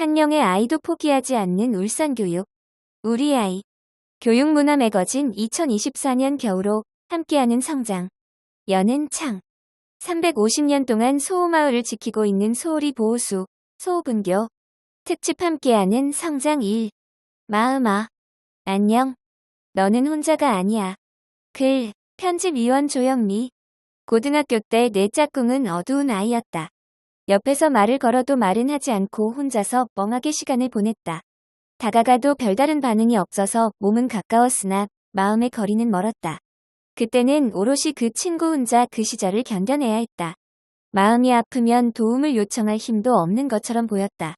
한 명의 아이도 포기하지 않는 울산교육. 우리 아이. 교육문화 매거진 2024년 겨울호 함께하는 성장. 여는 창. 350년 동안 소호마을을 지키고 있는 소호리 보호수, 소호분교. 특집 함께하는 성장 1. 마음아. 안녕. 너는 혼자가 아니야. 글, 편집위원 조영미. 고등학교 때 내 짝꿍은 어두운 아이였다. 옆에서 말을 걸어도 말은 하지 않고 혼자서 멍하게 시간을 보냈다. 다가가도 별다른 반응이 없어서 몸은 가까웠으나 마음의 거리는 멀었다. 그때는 오롯이 그 친구 혼자 그 시절을 견뎌내야 했다. 마음이 아프면 도움을 요청할 힘도 없는 것처럼 보였다.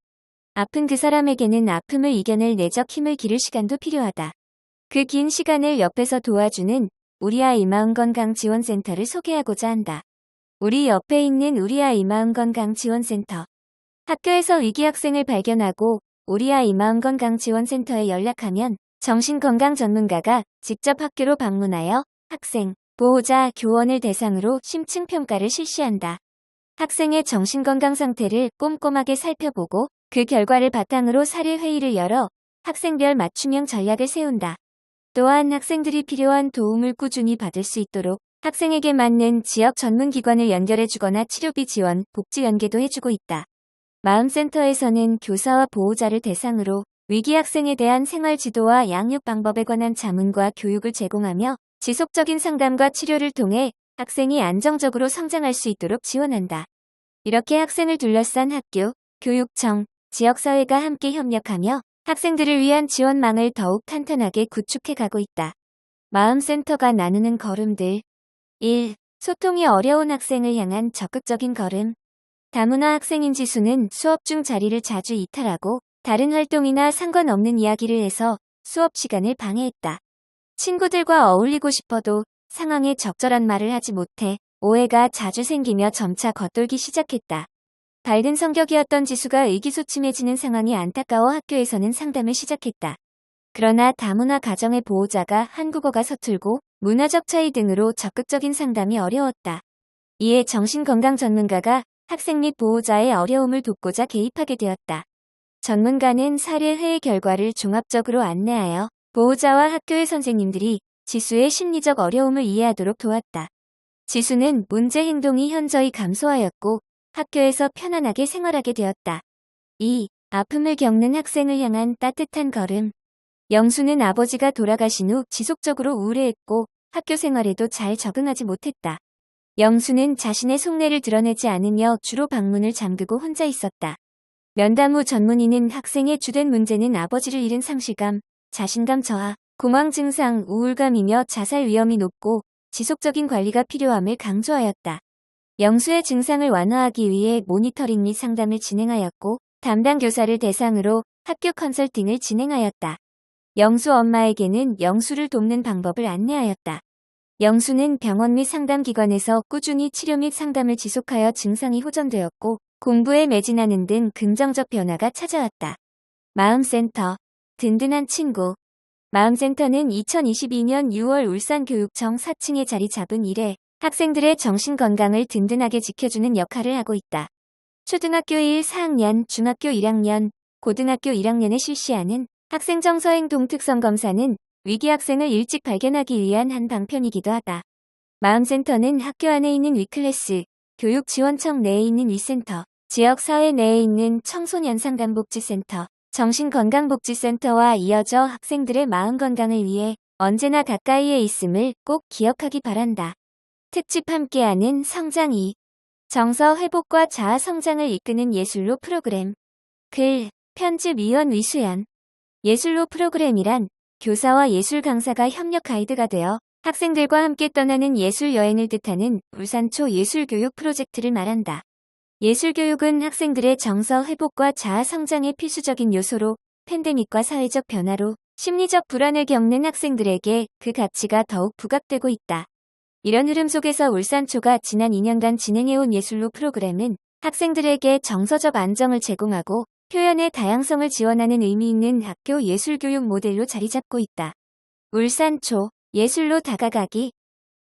아픈 그 사람에게는 아픔을 이겨낼 내적 힘을 기를 시간도 필요하다. 그 긴 시간을 옆에서 도와주는 우리 아이 마음건강지원센터를 소개하고자 한다. 우리 옆에 있는 우리 아이 마음건강지원센터. 학교에서 위기 학생을 발견하고 우리 아이 마음건강지원센터에 연락하면 정신건강 전문가가 직접 학교로 방문하여 학생, 보호자, 교원을 대상으로 심층평가를 실시한다. 학생의 정신건강 상태를 꼼꼼하게 살펴보고 그 결과를 바탕으로 사례회의를 열어 학생별 맞춤형 전략을 세운다. 또한 학생들이 필요한 도움을 꾸준히 받을 수 있도록 학생에게 맞는 지역 전문기관을 연결해주거나 치료비 지원, 복지 연계도 해주고 있다. 마음센터에서는 교사와 보호자를 대상으로 위기 학생에 대한 생활 지도와 양육 방법에 관한 자문과 교육을 제공하며 지속적인 상담과 치료를 통해 학생이 안정적으로 성장할 수 있도록 지원한다. 이렇게 학생을 둘러싼 학교, 교육청, 지역사회가 함께 협력하며 학생들을 위한 지원망을 더욱 탄탄하게 구축해 가고 있다. 마음센터가 나누는 걸음들. 1. 소통이 어려운 학생을 향한 적극적인 걸음. 다문화 학생인 지수는 수업 중 자리를 자주 이탈하고 다른 활동이나 상관없는 이야기를 해서 수업 시간을 방해했다. 친구들과 어울리고 싶어도 상황에 적절한 말을 하지 못해 오해가 자주 생기며 점차 겉돌기 시작했다. 밝은 성격이었던 지수가 의기소침해지는 상황이 안타까워 학교에서는 상담을 시작했다. 그러나 다문화 가정의 보호자가 한국어가 서툴고 문화적 차이 등으로 적극적인 상담이 어려웠다. 이에 정신건강 전문가가 학생 및 보호자의 어려움을 돕고자 개입하게 되었다. 전문가는 사례회의 결과를 종합적으로 안내하여 보호자와 학교의 선생님들이 지수의 심리적 어려움을 이해하도록 도왔다. 지수는 문제 행동이 현저히 감소하였고 학교에서 편안하게 생활하게 되었다. 2. 아픔을 겪는 학생을 향한 따뜻한 걸음. 영수는 아버지가 돌아가신 후 지속적으로 우울해했고 학교 생활에도 잘 적응하지 못했다. 영수는 자신의 속내를 드러내지 않으며 주로 방문을 잠그고 혼자 있었다. 면담 후 전문의는 학생의 주된 문제는 아버지를 잃은 상실감, 자신감 저하, 공황 증상, 우울감이며 자살 위험이 높고 지속적인 관리가 필요함을 강조하였다. 영수의 증상을 완화하기 위해 모니터링 및 상담을 진행하였고 담당 교사를 대상으로 학교 컨설팅을 진행하였다. 영수 엄마에게는 영수를 돕는 방법을 안내하였다. 영수는 병원 및 상담기관에서 꾸준히 치료 및 상담을 지속하여 증상이 호전되었고 공부에 매진하는 등 긍정적 변화가 찾아왔다. 마음센터. 든든한 친구. 마음센터는 2022년 6월 울산교육청 4층에 자리 잡은 이래 학생들의 정신건강을 든든하게 지켜주는 역할을 하고 있다. 초등학교 1, 4학년, 중학교 1학년, 고등학교 1학년에 실시하는 학생 정서행동 특성 검사는 위기 학생을 일찍 발견하기 위한 한 방편이기도 하다. 마음센터는 학교 안에 있는 위클래스, 교육지원청 내에 있는 위센터, 지역사회 내에 있는 청소년 상담복지센터, 정신건강복지센터와 이어져 학생들의 마음건강을 위해 언제나 가까이에 있음을 꼭 기억하기 바란다. 특집 함께하는 성장 2. 정서 회복과 자아 성장을 이끄는 예술로 프로그램. 글, 편집위원 위수연. 예술로 프로그램이란 교사와 예술 강사가 협력 가이드가 되어 학생들과 함께 떠나는 예술 여행을 뜻하는 울산초 예술교육 프로젝트를 말한다. 예술교육은 학생들의 정서 회복과 자아 성장의 필수적인 요소로 팬데믹과 사회적 변화로 심리적 불안을 겪는 학생들에게 그 가치가 더욱 부각되고 있다. 이런 흐름 속에서 울산초가 지난 2년간 진행해온 예술로 프로그램은 학생들에게 정서적 안정을 제공하고 표현의 다양성을 지원하는 의미 있는 학교 예술교육 모델로 자리 잡고 있다. 울산초, 예술로 다가가기.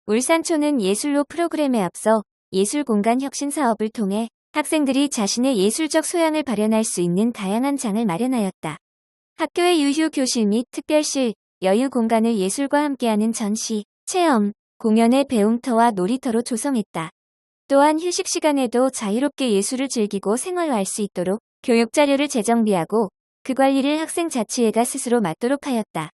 울산초는 예술로 프로그램에 앞서 예술공간 혁신 사업을 통해 학생들이 자신의 예술적 소양을 발현할 수 있는 다양한 장을 마련하였다. 학교의 유휴 교실 및 특별실, 여유 공간을 예술과 함께하는 전시, 체험, 공연의 배움터와 놀이터로 조성했다. 또한 휴식 시간에도 자유롭게 예술을 즐기고 생활화할 수 있도록 교육 자료를 재정비하고 그 관리를 학생자치회가 스스로 맡도록 하였다.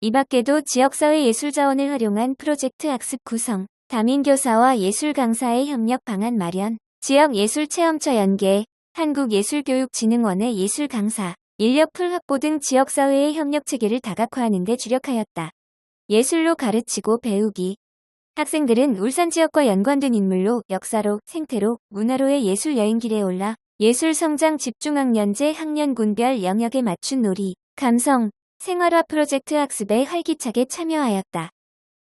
이 밖에도 지역사회 예술 자원을 활용한 프로젝트 학습 구성, 담임교사와 예술 강사의 협력 방안 마련, 지역 예술 체험처 연계, 한국예술교육진흥원의 예술 강사, 인력풀 확보 등 지역사회의 협력 체계를 다각화하는 데 주력하였다. 예술로 가르치고 배우기. 학생들은 울산 지역과 연관된 인물로, 역사로, 생태로, 문화로의 예술 여행길에 올라 예술 성장 집중학년제 학년군별 영역에 맞춘 놀이, 감성, 생활화 프로젝트 학습에 활기차게 참여하였다.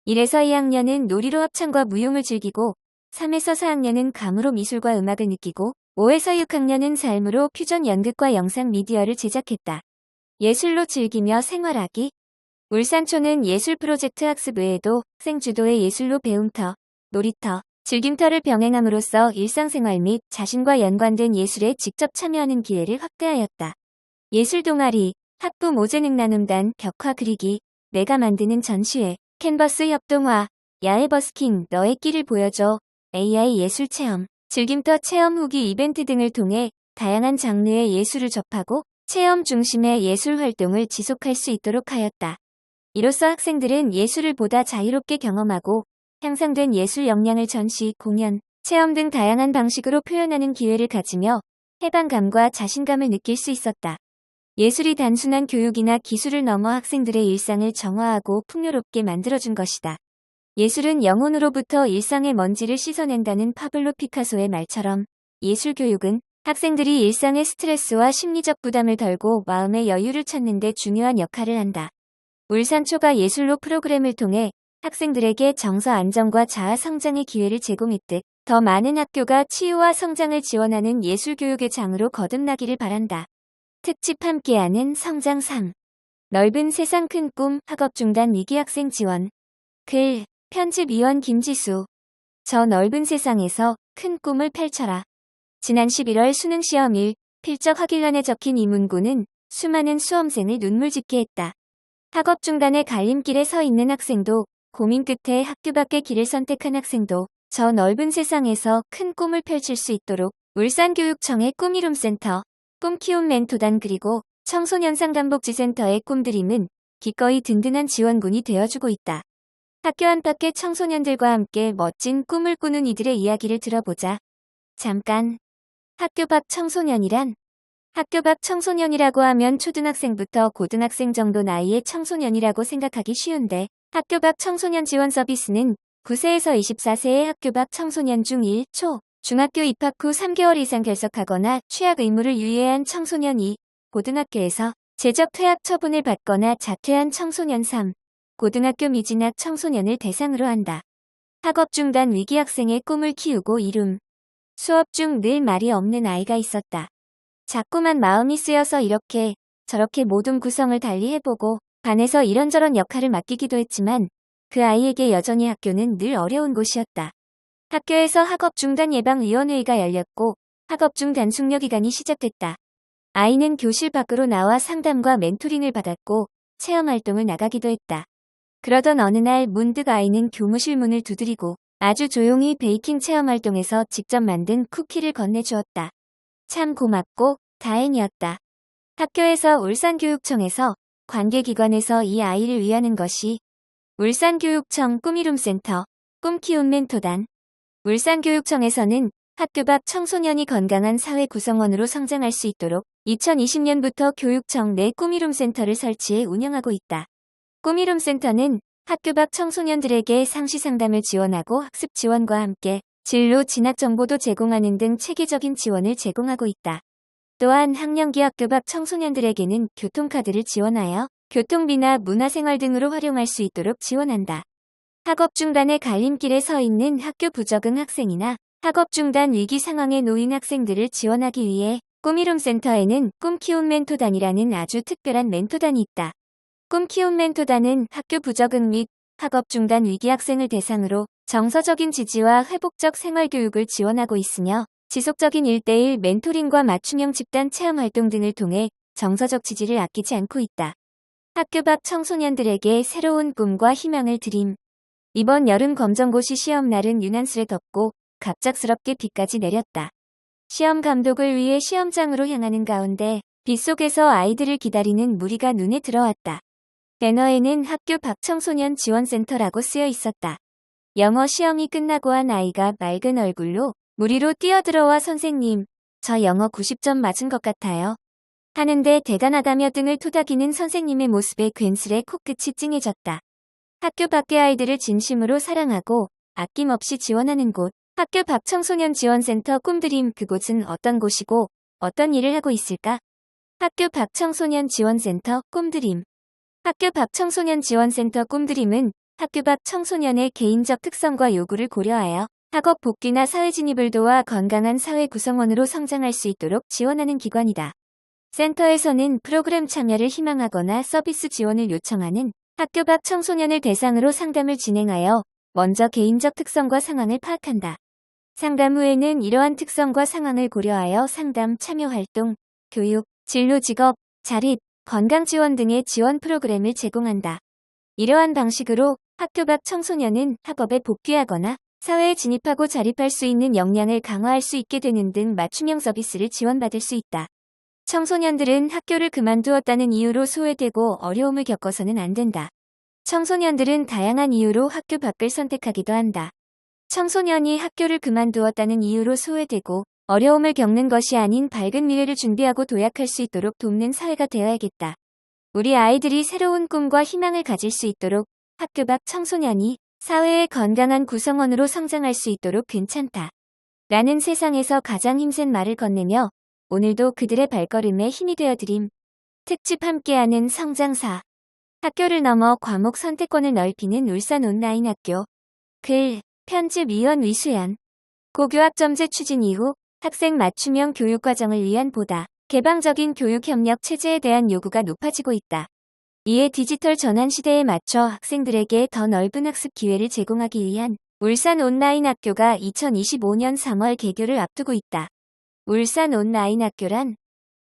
1에서 2학년은 놀이로 합창과 무용을 즐기고 3에서 4학년은 감으로 미술과 음악을 느끼고 5에서 6학년은 삶으로 퓨전 연극과 영상 미디어를 제작했다. 예술로 즐기며 생활하기. 울산초는 예술 프로젝트 학습 외에도 학생 주도의 예술로 배움터, 놀이터, 즐김터를 병행함으로써 일상생활 및 자신과 연관된 예술에 직접 참여하는 기회를 확대하였다. 예술 동아리, 학부 모재능 나눔단, 벽화 그리기, 내가 만드는 전시회, 캔버스 협동화, 야외 버스킹, 너의 끼를 보여줘, AI 예술 체험, 즐김터 체험 후기 이벤트 등을 통해 다양한 장르의 예술을 접하고 체험 중심의 예술 활동을 지속할 수 있도록 하였다. 이로써 학생들은 예술을 보다 자유롭게 경험하고 향상된 예술 역량을 전시, 공연, 체험 등 다양한 방식으로 표현하는 기회를 가지며 해방감과 자신감을 느낄 수 있었다. 예술이 단순한 교육이나 기술을 넘어 학생들의 일상을 정화하고 풍요롭게 만들어준 것이다. 예술은 영혼으로부터 일상의 먼지를 씻어낸다는 파블로 피카소의 말처럼 예술교육은 학생들이 일상의 스트레스와 심리적 부담을 덜고 마음의 여유를 찾는 데 중요한 역할을 한다. 울산초가 예술로 프로그램을 통해 학생들에게 정서 안정과 자아 성장의 기회를 제공했듯 더 많은 학교가 치유와 성장을 지원하는 예술교육의 장으로 거듭나기를 바란다. 특집 함께하는 성장상. 넓은 세상 큰 꿈 학업중단 위기 학생 지원. 글, 편집위원 김지수. 저 넓은 세상에서 큰 꿈을 펼쳐라. 지난 11월 수능시험일 필적 확일란에 적힌 이 문구는 수많은 수험생을 눈물짓게 했다. 학업 중단의 갈림길에 서 있는 학생도, 고민 끝에 학교 밖의 길을 선택한 학생도 저 넓은 세상에서 큰 꿈을 펼칠 수 있도록 울산교육청의 꿈이룸센터, 꿈키움 멘토단 그리고 청소년 상담복지센터의 꿈드림은 기꺼이 든든한 지원군이 되어주고 있다. 학교 안팎의 청소년들과 함께 멋진 꿈을 꾸는 이들의 이야기를 들어보자. 잠깐. 학교 밖 청소년이란? 학교 밖 청소년이라고 하면 초등학생부터 고등학생 정도 나이의 청소년이라고 생각하기 쉬운데 학교 밖 청소년 지원 서비스는 9세에서 24세의 학교 밖 청소년 중 1초, 중학교 입학 후 3개월 이상 결석하거나 취약 의무를 유예한 청소년 2, 고등학교에서 제적 퇴학 처분을 받거나 자퇴한 청소년 3, 고등학교 미진학 청소년을 대상으로 한다. 학업 중단 위기 학생의 꿈을 키우고 이룸. 수업 중 늘 말이 없는 아이가 있었다. 자꾸만 마음이 쓰여서 이렇게 저렇게 모든 구성을 달리 해보고 반에서 이런저런 역할을 맡기기도 했지만 그 아이에게 여전히 학교는 늘 어려운 곳이었다. 학교에서 학업 중단 예방위원회가 열렸고 학업 중 단숙려 기간이 시작됐다. 아이는 교실 밖으로 나와 상담과 멘토링을 받았고 체험활동을 나가기도 했다. 그러던 어느 날 문득 아이는 교무실 문을 두드리고 아주 조용히 베이킹 체험활동에서 직접 만든 쿠키를 건네주었다. 참 고맙고 다행이었다. 학교에서 울산교육청에서 관계기관에서 이 아이를 위하는 것이 울산교육청 꿈이룸센터, 꿈키움 멘토단. 울산교육청에서는 학교 밖 청소년이 건강한 사회 구성원으로 성장할 수 있도록 2020년부터 교육청 내 꿈이룸센터를 설치해 운영하고 있다. 꿈이룸센터는 학교 밖 청소년들에게 상시 상담을 지원하고 학습 지원과 함께 진로 진학 정보도 제공하는 등 체계적인 지원을 제공하고 있다. 또한 학령기 학교 밖 청소년들에게는 교통카드를 지원하여 교통비나 문화생활 등으로 활용할 수 있도록 지원한다. 학업 중단의 갈림길에 서 있는 학교 부적응 학생이나 학업 중단 위기 상황에 놓인 학생들을 지원하기 위해 꿈이룸센터에는 꿈키움 멘토단이라는 아주 특별한 멘토단이 있다. 꿈키움 멘토단은 학교 부적응 및 학업 중단 위기 학생을 대상으로 정서적인 지지와 회복적 생활교육을 지원하고 있으며 지속적인 1:1 멘토링과 맞춤형 집단 체험 활동 등을 통해 정서적 지지를 아끼지 않고 있다. 학교 밖 청소년들에게 새로운 꿈과 희망을 드림. 이번 여름 검정고시 시험날은 유난스레 덥고 갑작스럽게 비까지 내렸다. 시험 감독을 위해 시험장으로 향하는 가운데 빗속에서 아이들을 기다리는 무리가 눈에 들어왔다. 배너에는 학교 밖 청소년 지원센터라고 쓰여 있었다. 영어 시험이 끝나고 한 아이가 맑은 얼굴로 무리로 뛰어들어와 선생님, 저 영어 90점 맞은 것 같아요. 하는데 대단하다며 등을 토닥이는 선생님의 모습에 괜스레 코끝이 찡해졌다. 학교 밖의 아이들을 진심으로 사랑하고 아낌없이 지원하는 곳, 학교 밖 청소년 지원센터 꿈드림. 그곳은 어떤 곳이고 어떤 일을 하고 있을까? 학교 밖 청소년 지원센터 꿈드림. 학교 밖 청소년 지원센터 꿈드림은 학교 밖 청소년의 개인적 특성과 요구를 고려하여 학업 복귀나 사회 진입을 도와 건강한 사회 구성원으로 성장할 수 있도록 지원하는 기관이다. 센터에서는 프로그램 참여를 희망하거나 서비스 지원을 요청하는 학교 밖 청소년을 대상으로 상담을 진행하여 먼저 개인적 특성과 상황을 파악한다. 상담 후에는 이러한 특성과 상황을 고려하여 상담, 참여 활동, 교육, 진로 직업, 자립, 건강 지원 등의 지원 프로그램을 제공한다. 이러한 방식으로 학교 밖 청소년은 학업에 복귀하거나 사회에 진입하고 자립할 수 있는 역량을 강화할 수 있게 되는 등 맞춤형 서비스를 지원받을 수 있다. 청소년들은 학교를 그만두었다는 이유로 소외되고 어려움을 겪어서는 안 된다. 청소년들은 다양한 이유로 학교 밖을 선택하기도 한다. 청소년이 학교를 그만두었다는 이유로 소외되고 어려움을 겪는 것이 아닌 밝은 미래를 준비하고 도약할 수 있도록 돕는 사회가 되어야겠다. 우리 아이들이 새로운 꿈과 희망을 가질 수 있도록 학교 밖 청소년이 사회의 건강한 구성원으로 성장할 수 있도록 괜찮다. 라는 세상에서 가장 힘센 말을 건네며 오늘도 그들의 발걸음에 힘이 되어드림. 특집 함께하는 성장사. 학교를 넘어 과목 선택권을 넓히는 울산 온라인 학교. 글, 편집 위원 위수연. 고교학점제 추진 이후 학생 맞춤형 교육과정을 위한 보다 개방적인 교육협력 체제에 대한 요구가 높아지고 있다. 이에 디지털 전환 시대에 맞춰 학생들에게 더 넓은 학습 기회를 제공하기 위한 울산 온라인 학교가 2025년 3월 개교를 앞두고 있다. 울산 온라인 학교란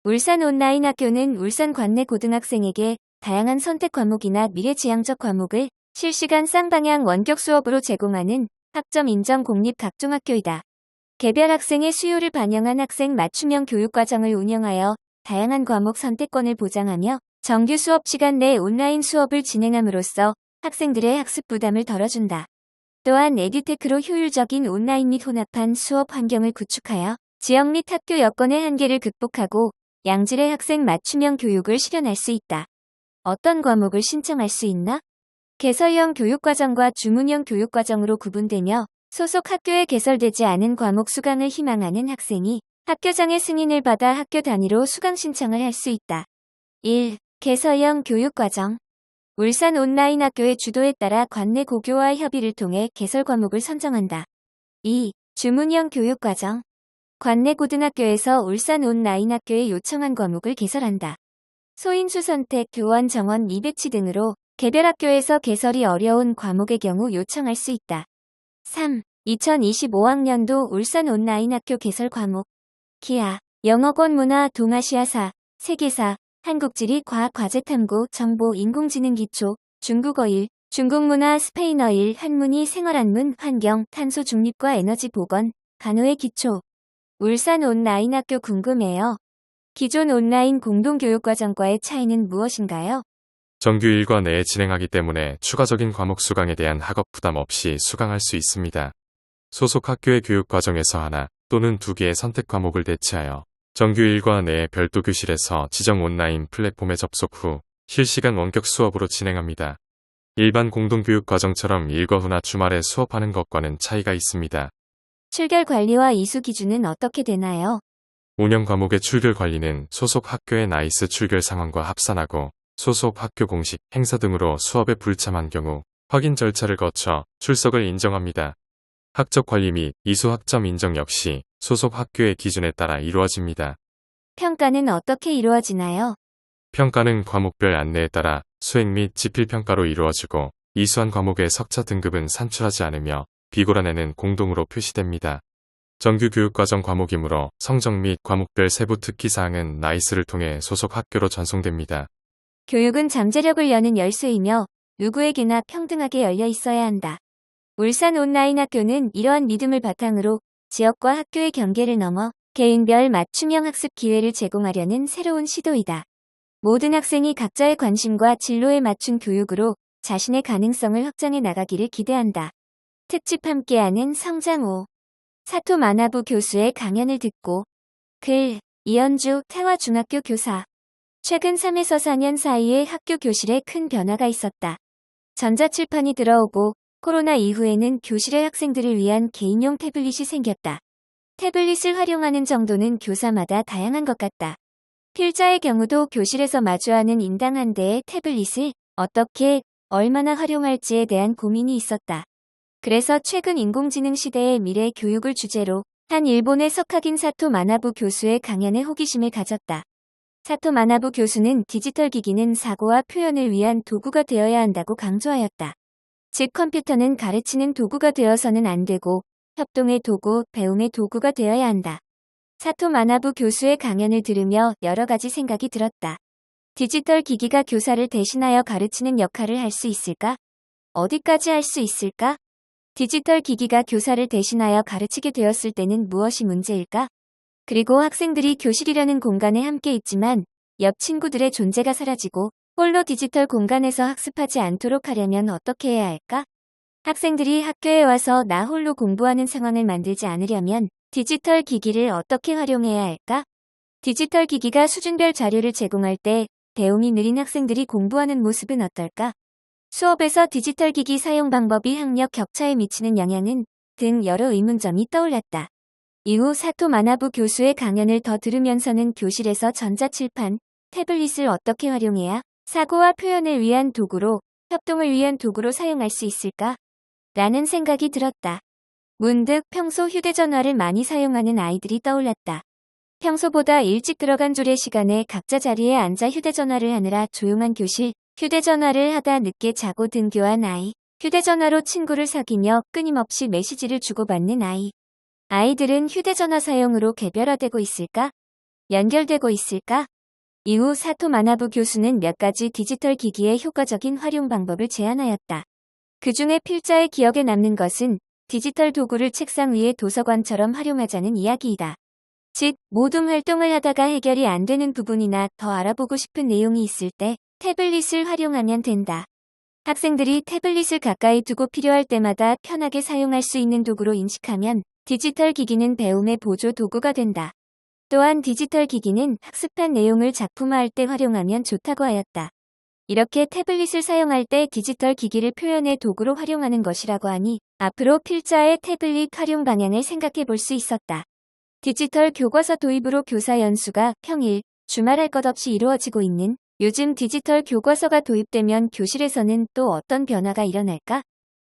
울산 온라인 학교는 울산 관내 고등학생에게 다양한 선택 과목이나 미래지향적 과목을 실시간 쌍방향 원격 수업으로 제공하는 학점 인정 공립 각종학교이다. 개별 학생의 수요를 반영한 학생 맞춤형 교육과정을 운영하여 다양한 과목 선택권을 보장하며 정규 수업 시간 내 온라인 수업을 진행함으로써 학생들의 학습 부담을 덜어준다. 또한 에듀테크로 효율적인 온라인 및 혼합한 수업 환경을 구축하여 지역 및 학교 여건의 한계를 극복하고 양질의 학생 맞춤형 교육을 실현할 수 있다. 어떤 과목을 신청할 수 있나? 개설형 교육과정과 주문형 교육과정으로 구분되며 소속 학교에 개설되지 않은 과목 수강을 희망하는 학생이 학교장의 승인을 받아 학교 단위로 수강 신청을 할 수 있다. 1. 개설형 교육과정. 울산 온라인 학교의 주도에 따라 관내 고교와 협의를 통해 개설 과목을 선정한다. 2. 주문형 교육과정. 관내 고등학교에서 울산 온라인 학교에 요청한 과목을 개설한다. 소인수 선택, 교원 정원 미배치 등으로 개별 학교에서 개설이 어려운 과목의 경우 요청할 수 있다. 3. 2025학년도 울산 온라인 학교 개설 과목. 기하, 영어권 문화, 동아시아사, 세계사, 한국지리, 과학 과제 탐구, 정보, 인공지능 기초, 중국어 1, 중국 문화, 스페인어 1, 한문이, 생활한문, 환경, 탄소 중립과 에너지 보건, 간호의 기초. 울산 온라인 학교 궁금해요. 기존 온라인 공동교육과정과의 차이는 무엇인가요? 정규 일과 내에 진행하기 때문에 추가적인 과목 수강에 대한 학업 부담 없이 수강할 수 있습니다. 소속 학교의 교육과정에서 하나 또는 두 개의 선택 과목을 대체하여 정규 일과 내에 별도 교실에서 지정 온라인 플랫폼에 접속 후 실시간 원격 수업으로 진행합니다. 일반 공동교육과정처럼 일과 후나 주말에 수업하는 것과는 차이가 있습니다. 출결 관리와 이수 기준은 어떻게 되나요? 운영 과목의 출결 관리는 소속 학교의 나이스 출결 상황과 합산하고 소속 학교 공식, 행사 등으로 수업에 불참한 경우 확인 절차를 거쳐 출석을 인정합니다. 학적 관리 및 이수 학점 인정 역시 소속 학교의 기준에 따라 이루어집니다. 평가는 어떻게 이루어지나요? 평가는 과목별 안내에 따라 수행 및 지필평가로 이루어지고 이수한 과목의 석차 등급은 산출하지 않으며 비고란에는 공동으로 표시됩니다. 정규 교육과정 과목이므로 성적 및 과목별 세부 특기사항은 나이스를 통해 소속 학교로 전송됩니다. 교육은 잠재력을 여는 열쇠이며 누구에게나 평등하게 열려 있어야 한다. 울산 온라인 학교는 이러한 믿음을 바탕으로 지역과 학교의 경계를 넘어 개인별 맞춤형 학습 기회를 제공하려는 새로운 시도이다. 모든 학생이 각자의 관심과 진로에 맞춘 교육으로 자신의 가능성을 확장해 나가기를 기대한다. 특집 함께하는 성장호. 사토 마나부 교수의 강연을 듣고 글, 이현주 태화중학교 교사. 최근 3에서 4년 사이에 학교 교실에 큰 변화가 있었다. 전자칠판이 들어오고 코로나 이후에는 교실의 학생들을 위한 개인용 태블릿이 생겼다. 태블릿을 활용하는 정도는 교사마다 다양한 것 같다. 필자의 경우도 교실에서 마주하는 인당 한 대의 태블릿을 어떻게, 얼마나 활용할지에 대한 고민이 있었다. 그래서 최근 인공지능 시대의 미래 교육을 주제로 한 일본의 석학인 사토 마나부 교수의 강연에 호기심을 가졌다. 사토 마나부 교수는 디지털 기기는 사고와 표현을 위한 도구가 되어야 한다고 강조하였다. 즉 컴퓨터는 가르치는 도구가 되어서는 안 되고 협동의 도구, 배움의 도구가 되어야 한다. 사토 마나부 교수의 강연을 들으며 여러 가지 생각이 들었다. 디지털 기기가 교사를 대신하여 가르치는 역할을 할 수 있을까? 어디까지 할 수 있을까? 디지털 기기가 교사를 대신하여 가르치게 되었을 때는 무엇이 문제일까? 그리고 학생들이 교실이라는 공간에 함께 있지만 옆 친구들의 존재가 사라지고 홀로 디지털 공간에서 학습하지 않도록 하려면 어떻게 해야 할까? 학생들이 학교에 와서 나 홀로 공부하는 상황을 만들지 않으려면 디지털 기기를 어떻게 활용해야 할까? 디지털 기기가 수준별 자료를 제공할 때 배움이 느린 학생들이 공부하는 모습은 어떨까? 수업에서 디지털 기기 사용 방법이 학력 격차에 미치는 영향은 등 여러 의문점이 떠올랐다. 이후 사토 마나부 교수의 강연을 더 들으면서는 교실에서 전자칠판, 태블릿을 어떻게 활용해야 사고와 표현을 위한 도구로, 협동을 위한 도구로 사용할 수 있을까? 라는 생각이 들었다. 문득 평소 휴대전화를 많이 사용하는 아이들이 떠올랐다. 평소보다 일찍 들어간 조례 시간에 각자 자리에 앉아 휴대전화를 하느라 조용한 교실, 휴대전화를 하다 늦게 자고 등교한 아이, 휴대전화로 친구를 사귀며 끊임없이 메시지를 주고받는 아이. 아이들은 휴대전화 사용으로 개별화되고 있을까? 연결되고 있을까? 이후 사토 마나부 교수는 몇 가지 디지털 기기의 효과적인 활용 방법을 제안하였다. 그 중에 필자의 기억에 남는 것은 디지털 도구를 책상 위의 도서관처럼 활용하자는 이야기이다. 즉, 모든 활동을 하다가 해결이 안 되는 부분이나 더 알아보고 싶은 내용이 있을 때 태블릿을 활용하면 된다. 학생들이 태블릿을 가까이 두고 필요할 때마다 편하게 사용할 수 있는 도구로 인식하면 디지털 기기는 배움의 보조 도구가 된다. 또한 디지털 기기는 학습한 내용을 작품화할 때 활용하면 좋다고 하였다. 이렇게 태블릿을 사용할 때 디지털 기기를 표현의 도구로 활용하는 것이라고 하니 앞으로 필자의 태블릿 활용 방향을 생각해 볼 수 있었다. 디지털 교과서 도입으로 교사 연수가 평일, 주말 할 것 없이 이루어지고 있는 요즘 디지털 교과서가 도입되면 교실에서는 또 어떤 변화가 일어날까?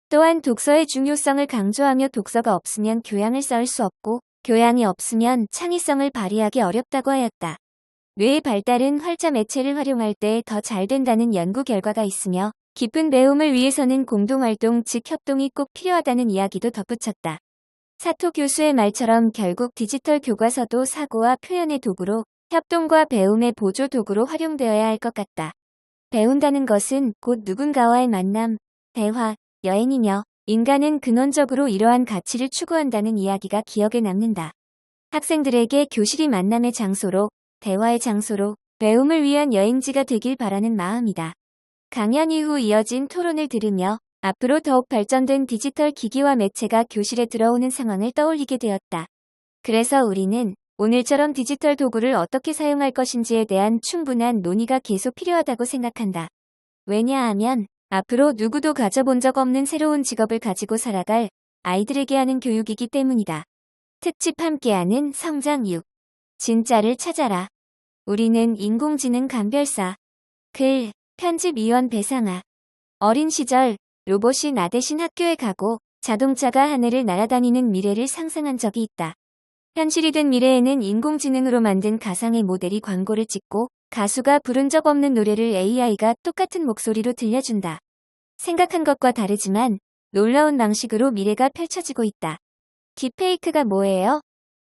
또한 독서의 중요성을 강조하며 독서가 없으면 교양을 쌓을 수 없고 교양이 없으면 창의성을 발휘하기 어렵다고 하였다. 뇌의 발달은 활자 매체를 활용할 때 더 잘 된다는 연구 결과가 있으며 깊은 배움을 위해서는 공동활동 즉 협동이 꼭 필요하다는 이야기도 덧붙였다. 사토 교수의 말처럼 결국 디지털 교과서도 사고와 표현의 도구로 협동과 배움의 보조 도구로 활용되어야 할 것 같다. 배운다는 것은 곧 누군가와의 만남, 대화, 여행이며 인간은 근원적으로 이러한 가치를 추구한다는 이야기가 기억에 남는다. 학생들에게 교실이 만남의 장소로, 대화의 장소로, 배움을 위한 여행지가 되길 바라는 마음이다. 강연 이후 이어진 토론을 들으며 앞으로 더욱 발전된 디지털 기기와 매체가 교실에 들어오는 상황을 떠올리게 되었다. 그래서 우리는 오늘처럼 디지털 도구를 어떻게 사용할 것인지에 대한 충분한 논의가 계속 필요하다고 생각한다. 왜냐하면 앞으로 누구도 가져본 적 없는 새로운 직업을 가지고 살아갈 아이들에게 하는 교육이기 때문이다. 특집 함께하는 성장 6. 진짜를 찾아라. 우리는 인공지능 감별사. 글, 편집위원 배상아. 어린 시절 로봇이 나 대신 학교에 가고 자동차가 하늘을 날아다니는 미래를 상상한 적이 있다. 현실이 된 미래에는 인공지능으로 만든 가상의 모델이 광고를 찍고 가수가 부른 적 없는 노래를 AI가 똑같은 목소리로 들려준다. 생각한 것과 다르지만 놀라운 방식으로 미래가 펼쳐지고 있다. 딥페이크가 뭐예요?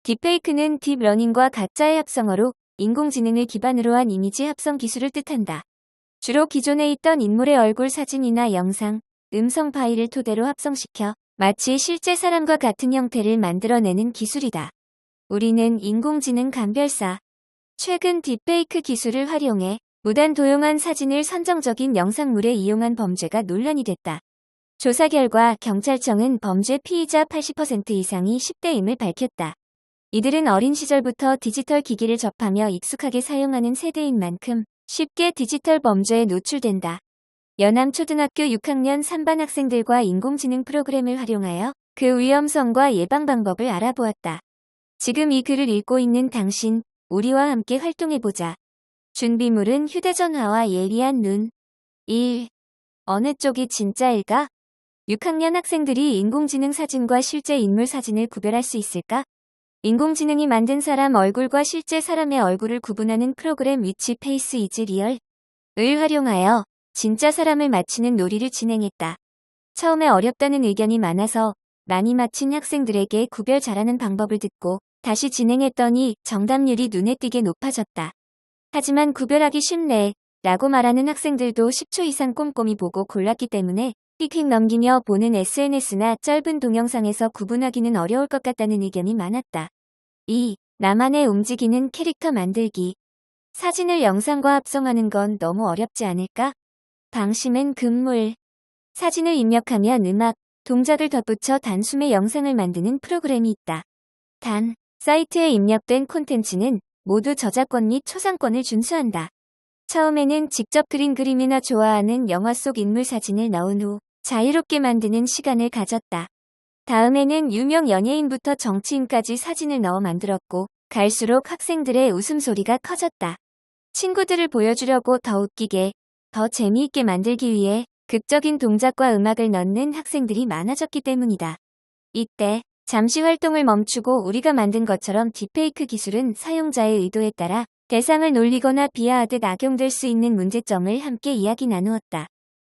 딥페이크는 딥러닝과 가짜의 합성어로 인공지능을 기반으로 한 이미지 합성 기술을 뜻한다. 주로 기존에 있던 인물의 얼굴 사진이나 영상, 음성 파일을 토대로 합성시켜 마치 실제 사람과 같은 형태를 만들어내는 기술이다. 우리는 인공지능 감별사. 최근 딥페이크 기술을 활용해 무단 도용한 사진을 선정적인 영상물에 이용한 범죄가 논란이 됐다. 조사 결과 경찰청은 범죄 피의자 80% 이상이 10대임을 밝혔다. 이들은 어린 시절부터 디지털 기기를 접하며 익숙하게 사용하는 세대인 만큼 쉽게 디지털 범죄에 노출된다. 연암초등학교 6학년 3반 학생들과 인공지능 프로그램을 활용하여 그 위험성과 예방 방법을 알아보았다. 지금 이 글을 읽고 있는 당신, 우리와 함께 활동해보자. 준비물은 휴대전화와 예리한 눈. 1. 어느 쪽이 진짜일까? 6학년 학생들이 인공지능 사진과 실제 인물 사진을 구별할 수 있을까? 인공지능이 만든 사람 얼굴과 실제 사람의 얼굴을 구분하는 프로그램 위치 페이스 이즈 리얼 을 활용하여 진짜 사람을 맞히는 놀이를 진행했다. 처음에 어렵다는 의견이 많아서 많이 맞힌 학생들에게 구별 잘하는 방법을 듣고 다시 진행했더니 정답률이 눈에 띄게 높아졌다. 하지만 구별하기 쉽네 라고 말하는 학생들도 10초 이상 꼼꼼히 보고 골랐기 때문에 휙휙 넘기며 보는 SNS나 짧은 동영상에서 구분하기는 어려울 것 같다는 의견이 많았다. 2. 나만의 움직이는 캐릭터 만들기. 사진을 영상과 합성하는 건 너무 어렵지 않을까? 방심은 금물. 사진을 입력하면 음악, 동작을 덧붙여 단숨에 영상을 만드는 프로그램이 있다. 단, 사이트에 입력된 콘텐츠는 모두 저작권 및 초상권을 준수한다. 처음에는 직접 그린 그림이나 좋아하는 영화 속 인물 사진을 넣은 후 자유롭게 만드는 시간을 가졌다. 다음에는 유명 연예인부터 정치인까지 사진을 넣어 만들었고 갈수록 학생들의 웃음소리가 커졌다. 친구들을 보여주려고 더 웃기게, 더 재미있게 만들기 위해 극적인 동작과 음악을 넣는 학생들이 많아졌기 때문이다. 이때 잠시 활동을 멈추고 우리가 만든 것처럼 딥페이크 기술은 사용자의 의도에 따라 대상을 놀리거나 비하하듯 악용될 수 있는 문제점을 함께 이야기 나누었다.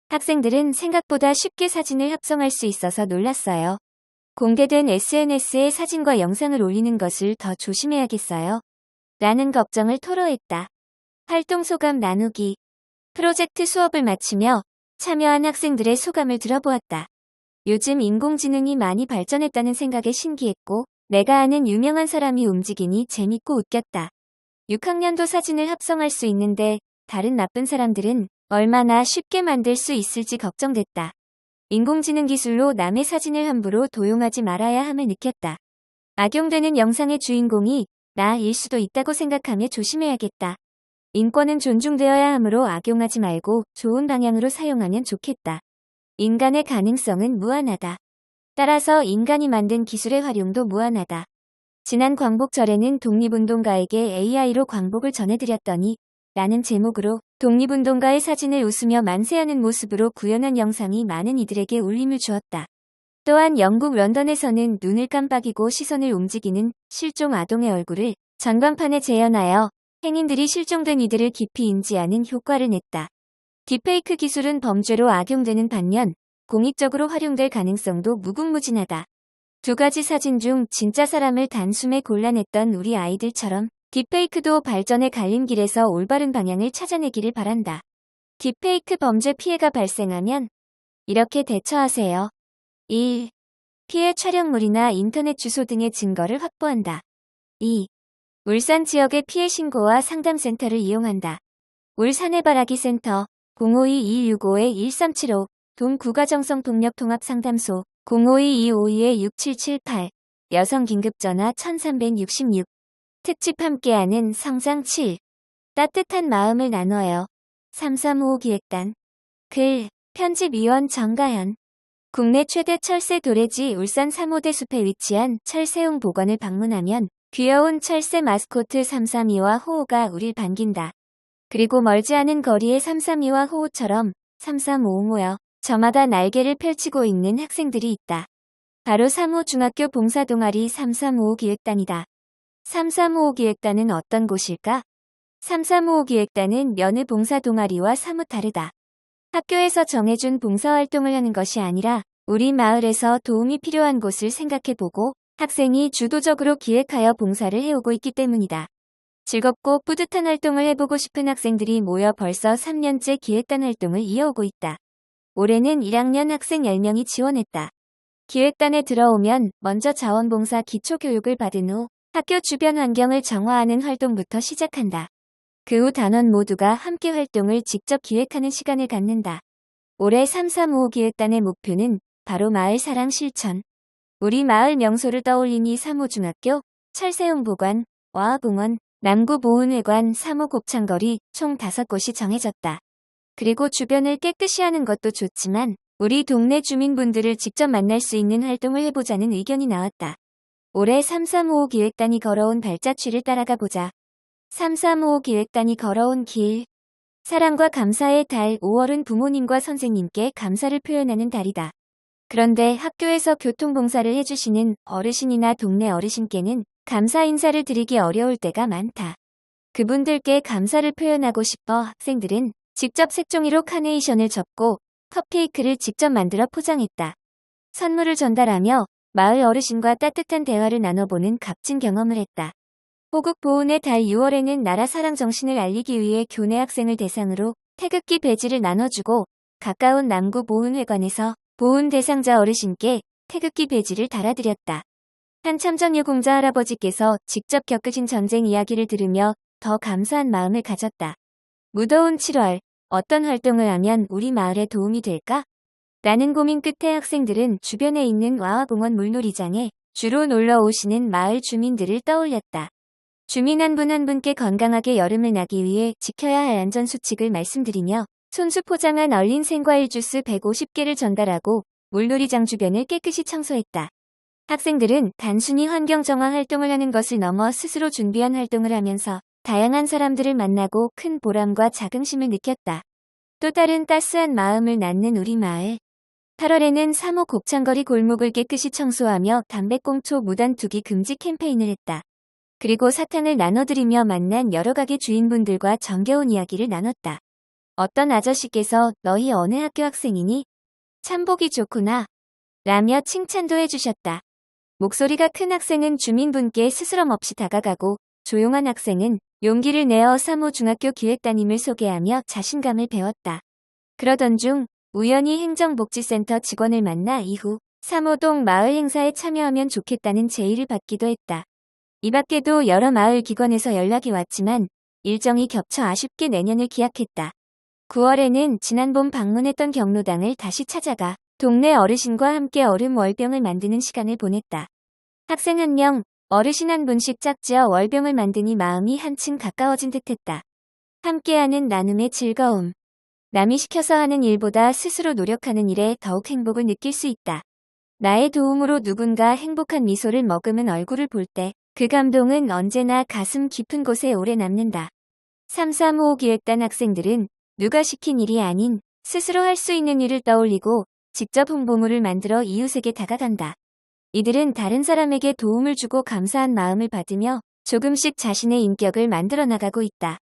학생들은 생각보다 쉽게 사진을 합성할 수 있어서 놀랐어요. 공개된 SNS에 사진과 영상을 올리는 것을 더 조심해야겠어요. 라는 걱정을 토로했다. 활동 소감 나누기. 프로젝트 수업을 마치며 참여한 학생들의 소감을 들어보았다. 요즘 인공지능이 많이 발전했다는 생각에 신기했고 내가 아는 유명한 사람이 움직이니 재밌고 웃겼다. 6학년도 사진을 합성할 수 있는데 다른 나쁜 사람들은 얼마나 쉽게 만들 수 있을지 걱정됐다. 인공지능 기술로 남의 사진을 함부로 도용하지 말아야 함을 느꼈다. 악용되는 영상의 주인공이 나일 수도 있다고 생각하며 조심해야겠다. 인권은 존중되어야 하므로 악용하지 말고 좋은 방향으로 사용하면 좋겠다. 인간의 가능성은 무한하다. 따라서 인간이 만든 기술의 활용도 무한하다. 지난 광복절에는 독립운동가에게 AI로 광복을 전해드렸더니 라는 제목으로 독립운동가의 사진을 웃으며 만세하는 모습으로 구현한 영상이 많은 이들에게 울림을 주었다. 또한 영국 런던에서는 눈을 깜빡이고 시선을 움직이는 실종 아동의 얼굴을 전광판에 재현하여 행인들이 실종된 이들을 깊이 인지하는 효과를 냈다. 딥페이크 기술은 범죄로 악용되는 반면 공익적으로 활용될 가능성도 무궁무진하다. 두 가지 사진 중 진짜 사람을 단숨에 골라냈던 우리 아이들처럼 딥페이크도 발전의 갈림길에서 올바른 방향을 찾아내기를 바란다. 딥페이크 범죄 피해가 발생하면 이렇게 대처하세요. 1. 피해 촬영물이나 인터넷 주소 등의 증거를 확보한다. 2. 울산 지역의 피해 신고와 상담센터를 이용한다. 울 사내바라기 센터 052-265-1375 동 국가정성폭력통합상담소 052-252-6778 여성 긴급전화 1366 특집 함께하는 성장 7 따뜻한 마음을 나눠요. 3355 기획단 글 편집위원 정가연 국내 최대 철새 도래지 울산 3호대 숲에 위치한 철새용 복원을 방문하면 귀여운 철새 마스코트 332와 호호가 우릴 반긴다. 그리고 멀지 않은 거리에 332와 호호처럼 3355 모여 저마다 날개를 펼치고 있는 학생들이 있다. 바로 3호 중학교 봉사동아리 3355 기획단이다. 3355 기획단은 어떤 곳일까? 3355 기획단은 여느 봉사동아리와 사뭇 다르다. 학교에서 정해준 봉사활동을 하는 것이 아니라 우리 마을에서 도움이 필요한 곳을 생각해보고 학생이 주도적으로 기획하여 봉사를 해오고 있기 때문이다. 즐겁고 뿌듯한 활동을 해보고 싶은 학생들이 모여 벌써 3년째 기획단 활동을 이어오고 있다. 올해는 1학년 학생 10명이 지원했다. 기획단에 들어오면 먼저 자원봉사 기초교육을 받은 후 학교 주변 환경을 정화하는 활동부터 시작한다. 그 후 단원 모두가 함께 활동을 직접 기획하는 시간을 갖는다. 올해 3355 기획단의 목표는 바로 마을 사랑 실천. 우리 마을 명소를 떠올리니 3호 중학교, 철새용 보관, 와하공원, 남구 보훈회관, 3호 곱창거리 총 5곳이 정해졌다. 그리고 주변을 깨끗이 하는 것도 좋지만 우리 동네 주민분들을 직접 만날 수 있는 활동을 해보자는 의견이 나왔다. 올해 3355 기획단이 걸어온 발자취를 따라가 보자. 3355 기획단이 걸어온 길. 사랑과 감사의 달 5월은 부모님과 선생님께 감사를 표현하는 달이다. 그런데 학교에서 교통봉사를 해주시는 어르신이나 동네 어르신께는 감사 인사를 드리기 어려울 때가 많다. 그분들께 감사를 표현하고 싶어 학생들은 직접 색종이로 카네이션을 접고 컵케이크를 직접 만들어 포장했다. 선물을 전달하며 마을 어르신과 따뜻한 대화를 나눠보는 값진 경험을 했다. 호국 보훈의 달 6월에는 나라 사랑 정신을 알리기 위해 교내 학생을 대상으로 태극기 배지를 나눠주고 가까운 남구 보훈회관에서 보훈 대상자 어르신께 태극기 배지를 달아드렸다. 한 참전유공자 할아버지께서 직접 겪으신 전쟁 이야기를 들으며 더 감사한 마음을 가졌다. 무더운 7월, 어떤 활동을 하면 우리 마을에 도움이 될까? 라는 고민 끝에 학생들은 주변에 있는 와하공원 물놀이장에 주로 놀러 오시는 마을 주민들을 떠올렸다. 주민 한 분 한 분께 건강하게 여름을 나기 위해 지켜야 할 안전수칙을 말씀드리며 손수 포장한 얼린 생과일 주스 150개를 전달하고 물놀이장 주변을 깨끗이 청소했다. 학생들은 단순히 환경 정화 활동을 하는 것을 넘어 스스로 준비한 활동을 하면서 다양한 사람들을 만나고 큰 보람과 자긍심을 느꼈다. 또 다른 따스한 마음을 낳는 우리 마을. 8월에는 3호 곱창거리 골목을 깨끗이 청소하며 담배꽁초 무단 투기 금지 캠페인을 했다. 그리고 사탕을 나눠드리며 만난 여러 가게 주인분들과 정겨운 이야기를 나눴다. 어떤 아저씨께서 너희 어느 학교 학생이니? 참 보기 좋구나. 라며 칭찬도 해주셨다. 목소리가 큰 학생은 주민분께 스스럼 없이 다가가고 조용한 학생은 용기를 내어 3호 중학교 기획단임을 소개하며 자신감을 배웠다. 그러던 중 우연히 행정복지센터 직원을 만나 이후 3호동 마을 행사에 참여하면 좋겠다는 제의를 받기도 했다. 이 밖에도 여러 마을 기관에서 연락이 왔지만 일정이 겹쳐 아쉽게 내년을 기약했다. 9월에는 지난 봄 방문했던 경로당을 다시 찾아가 동네 어르신과 함께 얼음 월병을 만드는 시간을 보냈다. 학생 1명, 어르신 1분씩 짝지어 월병을 만드니 마음이 한층 가까워진 듯했다. 함께하는 나눔의 즐거움. 남이 시켜서 하는 일보다 스스로 노력하는 일에 더욱 행복을 느낄 수 있다. 나의 도움으로 누군가 행복한 미소를 머금은 얼굴을 볼 때 그 감동은 언제나 가슴 깊은 곳에 오래 남는다. 3355 기획단 학생들은 누가 시킨 일이 아닌 스스로 할 수 있는 일을 떠올리고 직접 홍보물을 만들어 이웃에게 다가간다. 이들은 다른 사람에게 도움을 주고 감사한 마음을 받으며 조금씩 자신의 인격을 만들어 나가고 있다.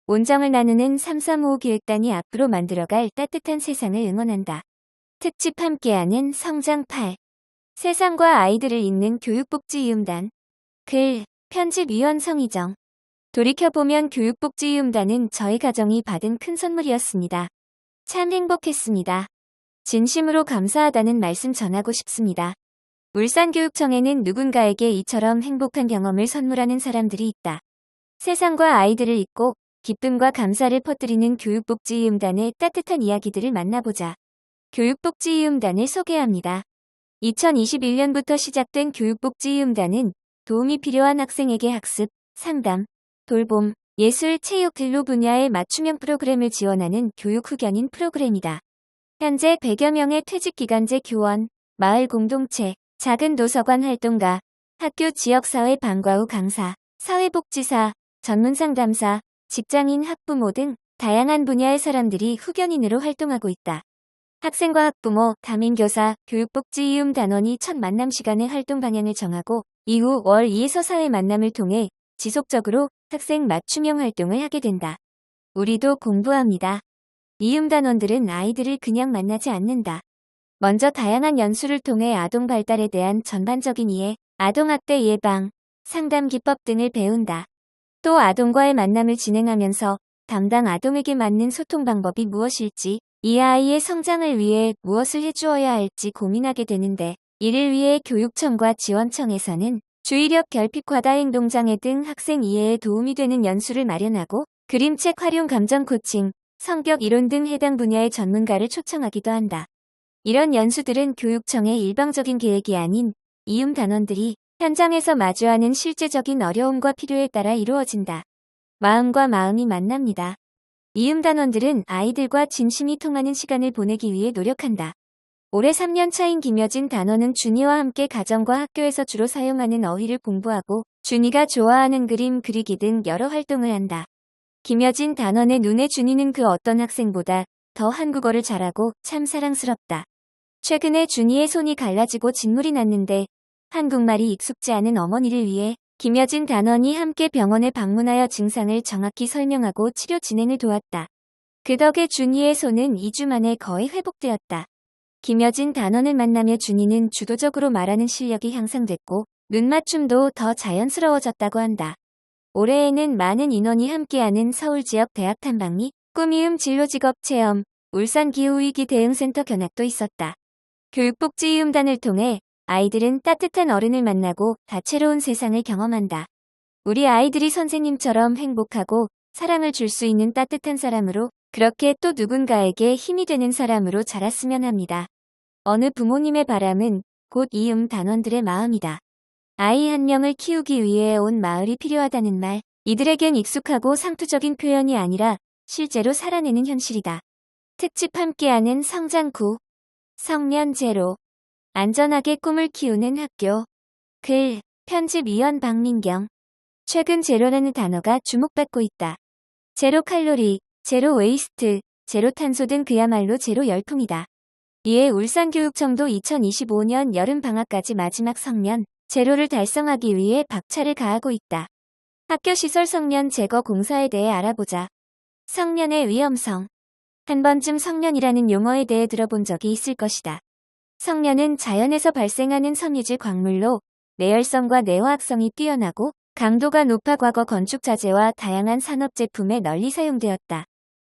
온정을 나누는 3355 기획단이 앞으로 만들어갈 따뜻한 세상을 응원한다. 특집 함께하는 성장 8. 세상과 아이들을 잇는 교육복지이음단. 글, 편집위원 성희정. 돌이켜보면 교육복지이음단은 저희 가정이 받은 큰 선물이었습니다. 참 행복했습니다. 진심으로 감사하다는 말씀 전하고 싶습니다. 울산교육청에는 누군가에게 이처럼 행복한 경험을 선물하는 사람들이 있다. 세상과 아이들을 잇고 기쁨과 감사를 퍼뜨리는 교육복지이음단의 따뜻한 이야기들을 만나보자. 교육복지이음단을 소개합니다. 2021년부터 시작된 교육복지이음단은 도움이 필요한 학생에게 학습, 상담, 돌봄, 예술, 체육, 진로 분야의 맞춤형 프로그램을 지원하는 교육 후견인 프로그램이다. 현재 100여 명의 퇴직기간제 교원, 마을 공동체, 작은 도서관 활동가, 학교 지역사회 방과 후 강사, 사회복지사, 전문상담사, 직장인, 학부모 등 다양한 분야의 사람들이 후견인으로 활동하고 있다. 학생과 학부모, 담임교사, 교육복지이음단원이 첫 만남 시간의 활동 방향을 정하고 이후 월 2에서 4회 만남을 통해 지속적으로 학생 맞춤형 활동을 하게 된다. 우리도 공부합니다. 이음단원들은 아이들을 그냥 만나지 않는다. 먼저 다양한 연수를 통해 아동 발달에 대한 전반적인 이해, 아동학대 예방, 상담 기법 등을 배운다. 또 아동과의 만남을 진행하면서 담당 아동에게 맞는 소통 방법이 무엇일지, 이 아이의 성장을 위해 무엇을 해주어야 할지 고민하게 되는데, 이를 위해 교육청과 지원청에서는 주의력 결핍 과다 행동 장애 등 학생 이해에 도움이 되는 연수를 마련하고 그림책 활용 감정 코칭, 성격 이론 등 해당 분야의 전문가를 초청하기도 한다. 이런 연수들은 교육청의 일방적인 계획이 아닌 이음 단원들이 현장에서 마주하는 실제적인 어려움과 필요에 따라 이루어진다. 마음과 마음이 만납니다. 이음 단원들은 아이들과 진심이 통하는 시간을 보내기 위해 노력한다. 올해 3년 차인 김여진 단원은 준이와 함께 가정과 학교에서 주로 사용하는 어휘를 공부하고 준이가 좋아하는 그림 그리기 등 여러 활동을 한다. 김여진 단원의 눈에 준이는 그 어떤 학생보다 더 한국어를 잘하고 참 사랑스럽다. 최근에 준이의 손이 갈라지고 진물이 났는데 한국말이 익숙지 않은 어머니를 위해 김여진 단원이 함께 병원에 방문하여 증상을 정확히 설명하고 치료 진행을 도왔다. 그 덕에 준이의 손은 2주 만에 거의 회복되었다. 김여진 단원을 만나며 준이는 주도적으로 말하는 실력이 향상됐고 눈맞춤도 더 자연스러워졌다고 한다. 올해에는 많은 인원이 함께하는 서울 지역 대학 탐방리, 꾸미음 진로직업 체험, 울산 기후위기 대응센터 견학도 있었다. 교육복지이음단을 통해 아이들은 따뜻한 어른을 만나고 다채로운 세상을 경험한다. 우리 아이들이 선생님처럼 행복하고 사랑을 줄 수 있는 따뜻한 사람으로, 그렇게 또 누군가에게 힘이 되는 사람으로 자랐으면 합니다. 어느 부모님의 바람은 곧 이음 단원들의 마음이다. 아이 한 명을 키우기 위해 온 마을이 필요하다는 말, 이들에겐 익숙하고 상투적인 표현이 아니라 실제로 살아내는 현실이다. 특집 함께하는 성장구, 성년 제로, 안전하게 꿈을 키우는 학교. 글, 편집 이현 박민경. 최근 제로라는 단어가 주목받고 있다. 제로 칼로리, 제로 웨이스트, 제로 탄소 등 그야말로 제로 열풍이다. 이에 울산교육청도 2025년 여름방학까지 마지막 성년 제로를 달성하기 위해 박차를 가하고 있다. 학교시설 성년 제거 공사에 대해 알아보자. 성년의 위험성. 한 번쯤 성년이라는 용어에 대해 들어본 적이 있을 것이다. 성년은 자연에서 발생하는 섬유질 광물로 내열성과 내화학성이 뛰어나고 강도가 높아 과거 건축 자재와 다양한 산업 제품에 널리 사용되었다.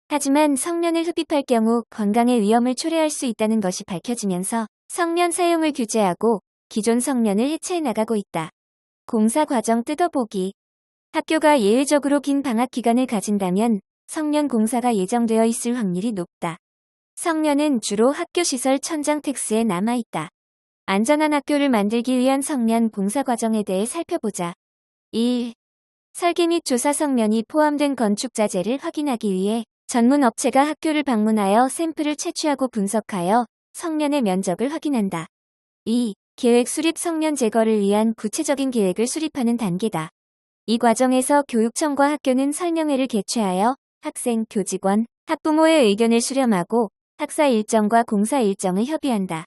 하지만 성년을 흡입할 경우 건강에 위험을 초래할 수 있다는 것이 밝혀지면서 성년 사용을 규제하고 기존 성년을 해체해 나가고 있다. 공사 과정 뜯어보기. 학교가 예외적으로 긴 방학 기간을 가진다면 성년 공사가 예정되어 있을 확률이 높다. 성년은 주로 학교시설 천장 텍스에 남아있다. 안전한 학교를 만들기 위한 성년 공사 과정에 대해 살펴보자. 1. 설계 및 조사. 성년이 포함된 건축 자재를 확인하기 위해 전문 업체가 학교를 방문하여 샘플을 채취하고 분석하여 성년의 면적을 확인한다. 2. 계획 수립. 성년 제거를 위한 구체적인 계획을 수립하는 단계다. 이 과정에서 교육청과 학교는 설명회를 개최하여 학생, 교직원, 학부모의 의견을 수렴하고 학사 일정과 공사 일정을 협의한다.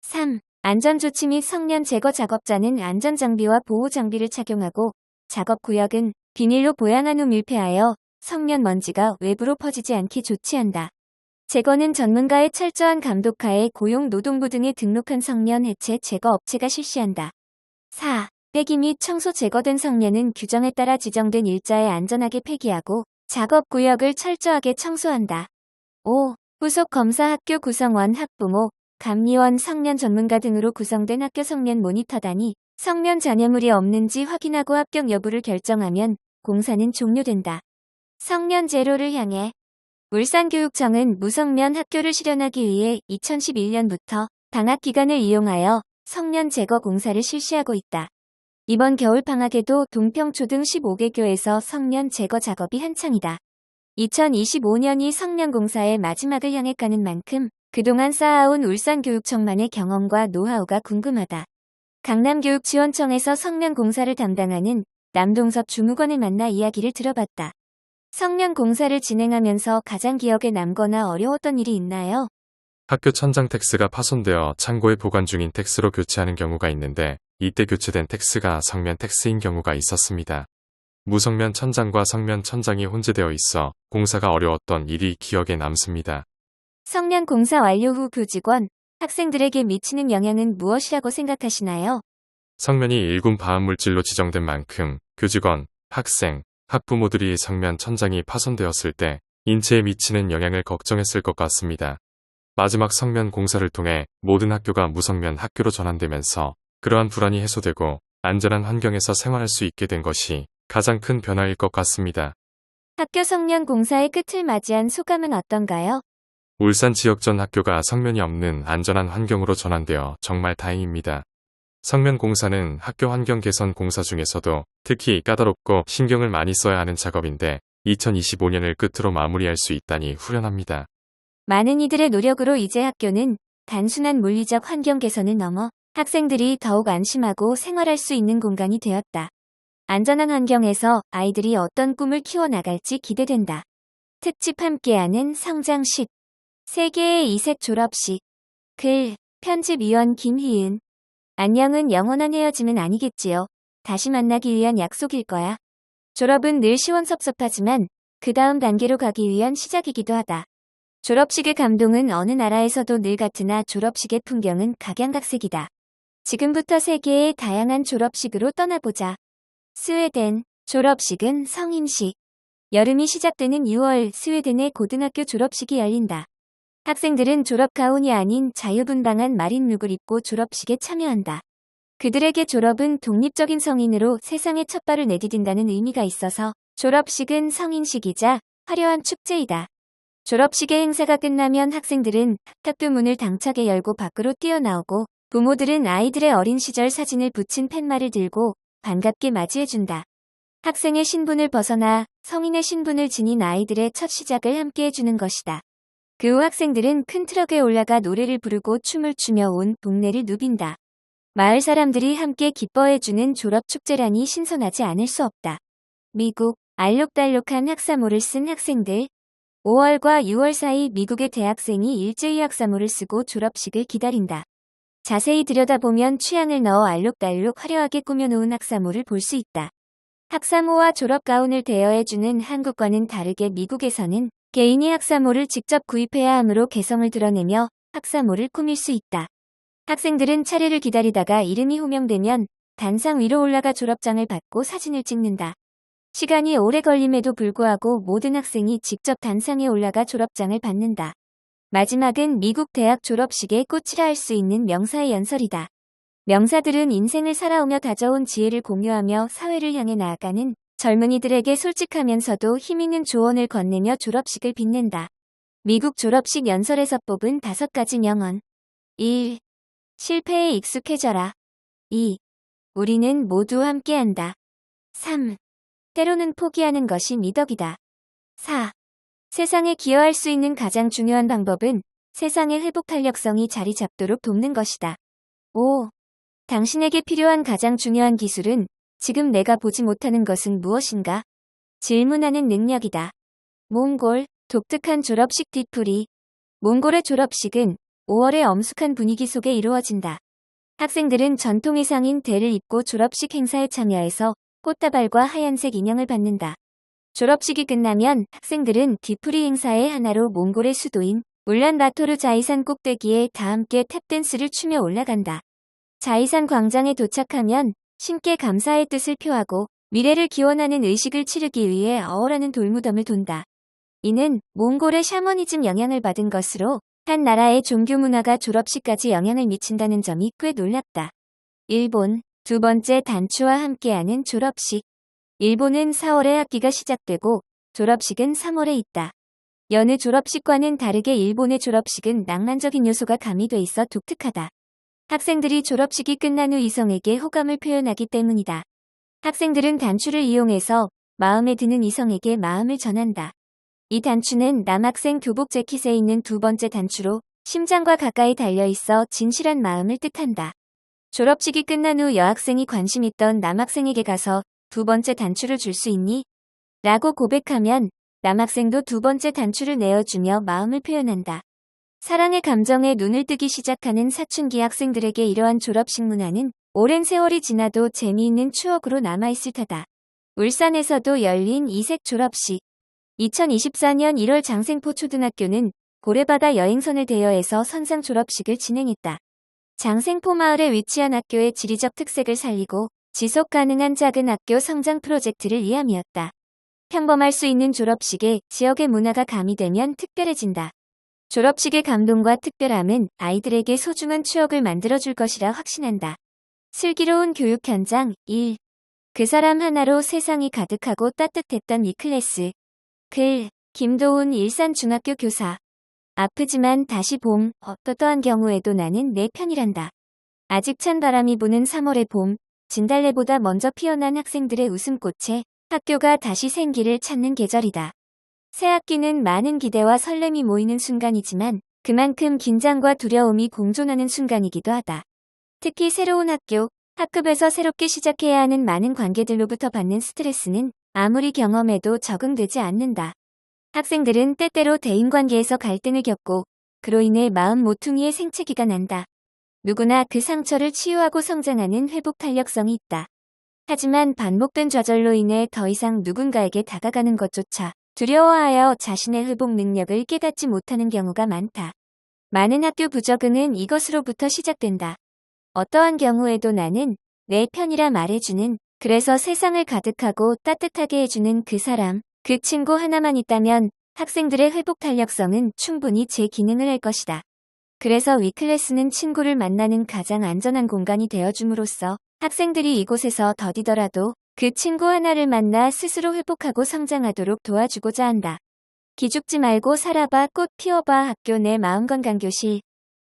3. 안전조치 및 성년 제거. 작업자는 안전장비와 보호장비를 착용하고 작업구역은 비닐로 보양한 후 밀폐하여 성년 먼지가 외부로 퍼지지 않게 조치한다. 제거는 전문가의 철저한 감독하에 고용노동부 등에 등록한 성년 해체 제거 업체가 실시한다. 4. 폐기 및 청소. 제거된 성년은 규정에 따라 지정된 일자에 안전하게 폐기하고 작업구역을 철저하게 청소한다. 5. 후속 검사. 학교 구성원, 학부모, 감리원, 성년 전문가 등으로 구성된 학교 성년 모니터단이 성년 잔여물이 없는지 확인하고 합격 여부를 결정하면 공사는 종료된다. 성년 제로를 향해 울산교육청은 무성년 학교를 실현하기 위해 2011년부터 방학 기간을 이용하여 성년 제거 공사를 실시하고 있다. 이번 겨울 방학에도 동평초등 15개교에서 성년 제거 작업이 한창이다. 2025년이 성년 공사의 마지막을 향해 가는 만큼 그동안 쌓아온 울산교육청만의 경험과 노하우가 궁금하다. 강남교육지원청에서 성년 공사를 담당하는 남동섭 주무관을 만나 이야기를 들어봤다. 성년 공사를 진행하면서 가장 기억에 남거나 어려웠던 일이 있나요? 학교 천장 텍스가 파손되어 창고에 보관 중인 텍스로 교체하는 경우가 있는데 이때 교체된 텍스가 성면 텍스인 경우가 있었습니다. 무성면 천장과 성면 천장이 혼재되어 있어 공사가 어려웠던 일이 기억에 남습니다. 성년 공사 완료 후 교직원, 학생들에게 미치는 영향은 무엇이라고 생각하시나요? 성면이 1군 발암물질로 지정된 만큼 교직원, 학생, 학부모들이 성면 천장이 파손되었을 때 인체에 미치는 영향을 걱정했을 것 같습니다. 마지막 성면 공사를 통해 모든 학교가 무성면 학교로 전환되면서 그러한 불안이 해소되고 안전한 환경에서 생활할 수 있게 된 것이 가장 큰 변화일 것 같습니다. 학교 성면 공사의 끝을 맞이한 소감은 어떤가요? 울산 지역 전 학교가 성면이 없는 안전한 환경으로 전환되어 정말 다행입니다. 성면 공사는 학교 환경 개선 공사 중에서도 특히 까다롭고 신경을 많이 써야 하는 작업인데 2025년을 끝으로 마무리할 수 있다니 후련합니다. 많은 이들의 노력으로 이제 학교는 단순한 물리적 환경 개선을 넘어 학생들이 더욱 안심하고 생활할 수 있는 공간이 되었다. 안전한 환경에서 아이들이 어떤 꿈을 키워나갈지 기대된다. 특집 함께하는 성장식. 세계의 이색 졸업식. 글, 편집위원 김희은. 안녕은 영원한 헤어짐은 아니겠지요. 다시 만나기 위한 약속일 거야. 졸업은 늘 시원섭섭하지만 그 다음 단계로 가기 위한 시작이기도 하다. 졸업식의 감동은 어느 나라에서도 늘 같으나 졸업식의 풍경은 각양각색이다. 지금부터 세계의 다양한 졸업식으로 떠나보자. 스웨덴, 졸업식은 성인식. 여름이 시작되는 6월 스웨덴의 고등학교 졸업식이 열린다. 학생들은 졸업 가운이 아닌 자유분방한 마린 룩을 입고 졸업식에 참여한다. 그들에게 졸업은 독립적인 성인으로 세상에 첫 발을 내디딘다는 의미가 있어서 졸업식은 성인식이자 화려한 축제이다. 졸업식의 행사가 끝나면 학생들은 학교 문을 당차게 열고 밖으로 뛰어나오고 부모들은 아이들의 어린 시절 사진을 붙인 팻말을 들고 반갑게 맞이해준다. 학생의 신분을 벗어나 성인의 신분을 지닌 아이들의 첫 시작을 함께 해주는 것이다. 그 후 학생들은 큰 트럭에 올라가 노래를 부르고 춤을 추며 온 동네를 누빈다. 마을 사람들이 함께 기뻐해주는 졸업축제라니 신선하지 않을 수 없다. 미국, 알록달록한 학사모를 쓴 학생들. 5월과 6월 사이 미국의 대학생이 일제히 학사모를 쓰고 졸업식을 기다린다. 자세히 들여다보면 취향을 넣어 알록달록 화려하게 꾸며놓은 학사모를 볼 수 있다. 학사모와 졸업가운을 대여해주는 한국과는 다르게 미국에서는 개인이 학사모를 직접 구입해야 하므로 개성을 드러내며 학사모를 꾸밀 수 있다. 학생들은 차례를 기다리다가 이름이 호명되면 단상 위로 올라가 졸업장을 받고 사진을 찍는다. 시간이 오래 걸림에도 불구하고 모든 학생이 직접 단상에 올라가 졸업장을 받는다. 마지막은 미국 대학 졸업식의 꽃이라 할 수 있는 명사의 연설이다. 명사들은 인생을 살아오며 다져온 지혜를 공유하며 사회를 향해 나아가는 젊은이들에게 솔직하면서도 힘있는 조언을 건네며 졸업식을 빛낸다. 미국 졸업식 연설에서 뽑은 5가지 명언. 1. 실패에 익숙해져라. 2. 우리는 모두 함께한다. 3. 때로는 포기하는 것이 미덕이다. 4. 세상에 기여할 수 있는 가장 중요한 방법은 세상의 회복 탄력성이 자리 잡도록 돕는 것이다. 5. 당신에게 필요한 가장 중요한 기술은 지금 내가 보지 못하는 것은 무엇인가? 질문하는 능력이다. 몽골, 독특한 졸업식 뒤풀이. 몽골의 졸업식은 5월의 엄숙한 분위기 속에 이루어진다. 학생들은 전통 의상인 대를 입고 졸업식 행사에 참여해서 꽃다발과 하얀색 인형을 받는다. 졸업식이 끝나면 학생들은 뒤풀이 행사의 하나로 몽골의 수도인 울란바토르 자이산 꼭대기에 다 함께 탭댄스를 추며 올라간다. 자이산 광장에 도착하면 신께 감사의 뜻을 표하고 미래를 기원하는 의식을 치르기 위해 어어라는 돌무덤을 돈다. 이는 몽골의 샤머니즘 영향을 받은 것으로 한 나라의 종교 문화가 졸업식까지 영향을 미친다는 점이 꽤 놀랍다. 일본, 두 번째 단추와 함께하는 졸업식. 일본은 4월에 학기가 시작되고 졸업식은 3월에 있다. 여느 졸업식과는 다르게 일본의 졸업식은 낭만적인 요소가 가미돼 있어 독특하다. 학생들이 졸업식이 끝난 후 이성에게 호감을 표현하기 때문이다. 학생들은 단추를 이용해서 마음에 드는 이성에게 마음을 전한다. 이 단추는 남학생 교복 재킷에 있는 두 번째 단추로 심장과 가까이 달려있어 진실한 마음을 뜻한다. 졸업식이 끝난 후 여학생이 관심 있던 남학생에게 가서 두 번째 단추를 줄 수 있니? 라고 고백하면 남학생도 두 번째 단추를 내어주며 마음을 표현한다. 사랑의 감정에 눈을 뜨기 시작하는 사춘기 학생들에게 이러한 졸업식 문화는 오랜 세월이 지나도 재미있는 추억으로 남아있을 테다. 울산에서도 열린 이색 졸업식. 2024년 1월 장생포 초등학교는 고래바다 여행선을 대여해서 선상 졸업식을 진행했다. 장생포마을에 위치한 학교의 지리적 특색을 살리고 지속 가능한 작은 학교 성장 프로젝트를 위함이었다. 평범할 수 있는 졸업식에 지역의 문화가 가미되면 특별해진다. 졸업식의 감동과 특별함은 아이들에게 소중한 추억을 만들어줄 것이라 확신한다. 슬기로운 교육 현장 1. 그 사람 하나로 세상이 가득하고 따뜻했던 이 클래스. 글, 김도훈 일산중학교 교사. 아프지만 다시 봄, 어떠한 경우에도 나는 내 편이란다. 아직 찬 바람이 부는 3월의 봄, 진달래보다 먼저 피어난 학생들의 웃음꽃에 학교가 다시 생기를 찾는 계절이다. 새 학기는 많은 기대와 설렘이 모이는 순간이지만 그만큼 긴장과 두려움이 공존하는 순간이기도 하다. 특히 새로운 학급에서 새롭게 시작해야 하는 많은 관계들로부터 받는 스트레스는 아무리 경험해도 적응되지 않는다. 학생들은 때때로 대인관계에서 갈등을 겪고 그로 인해 마음 모퉁이의 생채기가 난다. 누구나 그 상처를 치유하고 성장하는 회복 탄력성이 있다. 하지만 반복된 좌절로 인해 더 이상 누군가에게 다가가는 것조차 두려워하여 자신의 회복 능력을 깨닫지 못하는 경우가 많다. 많은 학교 부적응은 이것으로부터 시작된다. 어떠한 경우에도 나는 내 편이라 말해주는, 그래서 세상을 가득하고 따뜻하게 해주는 그 사람, 그 친구 하나만 있다면 학생들의 회복 탄력성은 충분히 제 기능을 할 것이다. 그래서 위클래스는 친구를 만나는 가장 안전한 공간이 되어줌으로써 학생들이 이곳에서 더디더라도 그 친구 하나를 만나 스스로 회복하고 성장하도록 도와주고자 한다. 기죽지 말고 살아봐, 꽃 피워봐. 학교 내 마음건강교실.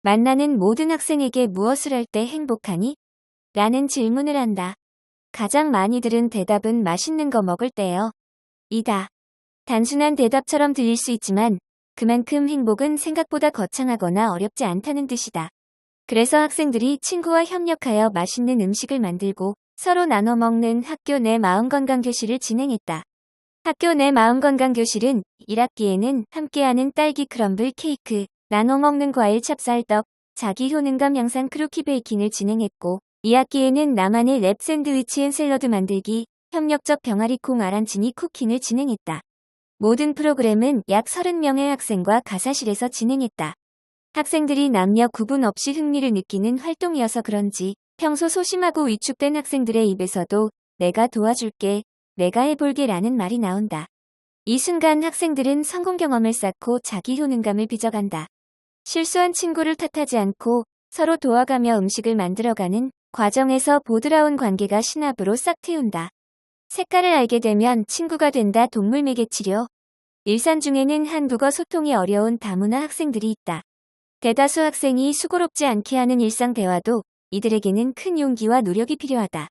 만나는 모든 학생에게 무엇을 할 때 행복하니? 라는 질문을 한다. 가장 많이 들은 대답은 맛있는 거 먹을 때요. 이다. 단순한 대답처럼 들릴 수 있지만 그만큼 행복은 생각보다 거창하거나 어렵지 않다는 뜻이다. 그래서 학생들이 친구와 협력하여 맛있는 음식을 만들고 서로 나눠 먹는 학교 내 마음건강교실을 진행했다. 학교 내 마음건강교실은 1학기에는 함께하는 딸기 크럼블 케이크, 나눠 먹는 과일 찹쌀떡, 자기 효능감 향상 크루키 베이킹을 진행했고 2학기에는 나만의 랩 샌드위치 앤 샐러드 만들기, 협력적 병아리콩 아란치니 쿠킹을 진행했다. 모든 프로그램은 약 30명의 학생과 가사실에서 진행했다. 학생들이 남녀 구분 없이 흥미를 느끼는 활동이어서 그런지 평소 소심하고 위축된 학생들의 입에서도 내가 도와줄게, 내가 해볼게 라는 말이 나온다. 이 순간 학생들은 성공 경험을 쌓고 자기 효능감을 빚어간다. 실수한 친구를 탓하지 않고 서로 도와가며 음식을 만들어가는 과정에서 보드라운 관계가 신압으로 싹 트운다. 색깔을 알게 되면 친구가 된다. 동물 매개 치료. 일산 중에는 한국어 소통이 어려운 다문화 학생들이 있다. 대다수 학생이 수고롭지 않게 하는 일상 대화도 이들에게는 큰 용기와 노력이 필요하다.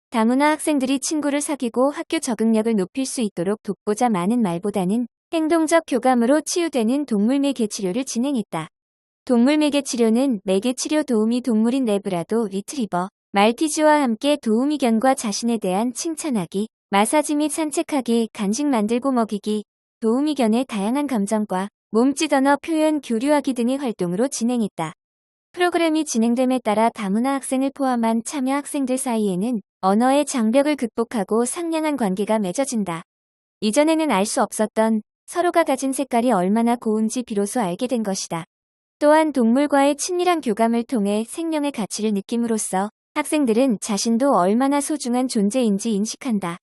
다문화 학생들이 친구를 사귀고 학교 적응력을 높일 수 있도록 돕고자 많은 말보다는 행동적 교감으로 치유되는 동물 매개 치료를 진행했다. 동물 매개 치료는 매개 치료 도우미 동물인 레브라도 리트리버, 말티즈와 함께 도우미견과 자신에 대한 칭찬하기, 마사지 및 산책하기, 간식 만들고 먹이기, 도우미견의 다양한 감정과 몸짓 언어 표현 교류하기 등의 활동으로 진행했다. 프로그램이 진행됨에 따라 다문화 학생을 포함한 참여 학생들 사이에는 언어의 장벽을 극복하고 상냥한 관계가 맺어진다. 이전에는 알 수 없었던 서로가 가진 색깔이 얼마나 고운지 비로소 알게 된 것이다. 또한 동물과의 친밀한 교감을 통해 생명의 가치를 느낌으로써 학생들은 자신도 얼마나 소중한 존재인지 인식한다.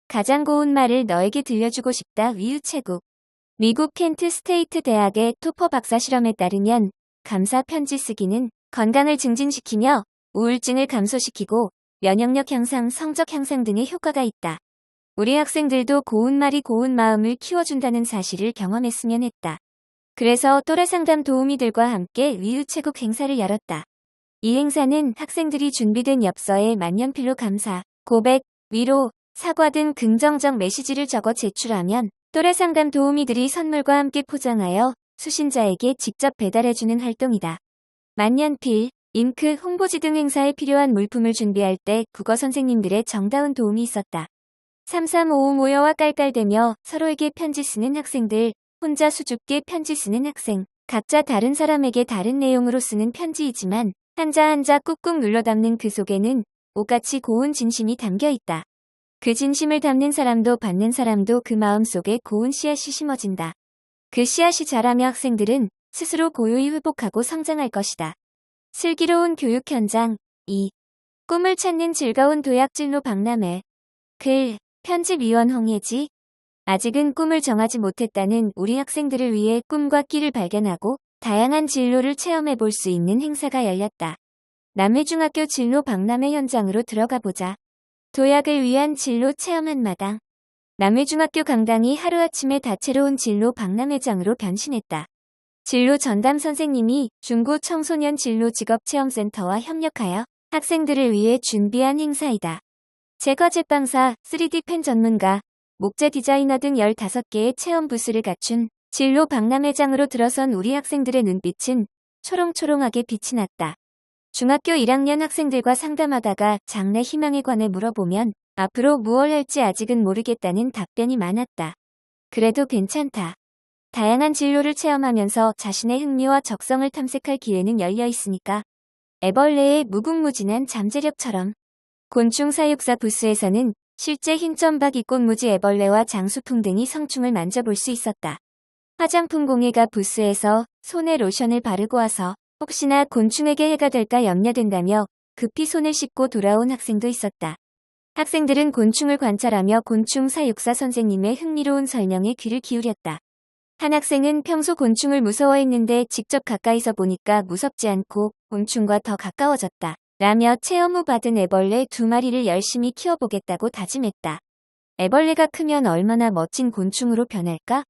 가장 고운 말을 너에게 들려주고 싶다. 위우체국. 미국 켄트 스테이트 대학의 토퍼 박사 실험에 따르면 감사 편지 쓰기는 건강을 증진시키며 우울증을 감소시키고 면역력 향상, 성적 향상 등의 효과가 있다. 우리 학생들도 고운 말이 고운 마음을 키워준다는 사실을 경험했으면 했다. 그래서 또래 상담 도우미들과 함께 위우체국 행사를 열었다. 이 행사는 학생들이 준비된 엽서에 만년필로 감사, 고백, 위로, 사과 등 긍정적 메시지를 적어 제출하면 또래 상담 도우미들이 선물과 함께 포장하여 수신자에게 직접 배달해주는 활동이다. 만년필, 잉크, 홍보지 등 행사에 필요한 물품을 준비할 때 국어 선생님들의 정다운 도움이 있었다. 3355 모여와 깔깔대며 서로에게 편지 쓰는 학생들, 혼자 수줍게 편지 쓰는 학생, 각자 다른 사람에게 다른 내용으로 쓰는 편지이지만 한자 한자 꾹꾹 눌러 담는 그 속에는 오같이 고운 진심이 담겨 있다. 그 진심을 담는 사람도 받는 사람도 그 마음속에 고운 씨앗이 심어진다. 그 씨앗이 자라며 학생들은 스스로 고요히 회복하고 성장할 것이다. 슬기로운 교육 현장 2. 꿈을 찾는 즐거운 도약 진로 박람회. 글, 편집위원 홍예지. 아직은 꿈을 정하지 못했다는 우리 학생들을 위해 꿈과 끼를 발견하고 다양한 진로를 체험해 볼 수 있는 행사가 열렸다. 남해중학교 진로 박람회 현장으로 들어가 보자. 도약을 위한 진로 체험 한마당. 남해중학교 강당이 하루아침에 다채로운 진로 박람회장으로 변신했다. 진로 전담 선생님이 중고 청소년 진로 직업체험센터와 협력하여 학생들을 위해 준비한 행사이다. 제과 제빵사, 3D 펜 전문가, 목재 디자이너 등 15개의 체험 부스를 갖춘 진로 박람회장으로 들어선 우리 학생들의 눈빛은 초롱초롱하게 빛이 났다. 중학교 1학년 학생들과 상담하다가 장래 희망에 관해 물어보면 앞으로 무엇을 할지 아직은 모르겠다는 답변이 많았다. 그래도 괜찮다. 다양한 진로를 체험하면서 자신의 흥미와 적성을 탐색할 기회는 열려 있으니까. 애벌레의 무궁무진한 잠재력처럼. 곤충 사육사 부스에서는 실제 흰점박 이꽃무지 애벌레와 장수풍 등이 성충을 만져볼 수 있었다. 화장품 공예가 부스에서 손에 로션을 바르고 와서 혹시나 곤충에게 해가 될까 염려된다며 급히 손을 씻고 돌아온 학생도 있었다. 학생들은 곤충을 관찰하며 곤충 사육사 선생님의 흥미로운 설명에 귀를 기울였다. 한 학생은 평소 곤충을 무서워했는데 직접 가까이서 보니까 무섭지 않고 곤충과 더 가까워졌다. 라며 체험 후 받은 애벌레 2마리를 열심히 키워보겠다고 다짐했다. 애벌레가 크면 얼마나 멋진 곤충으로 변할까?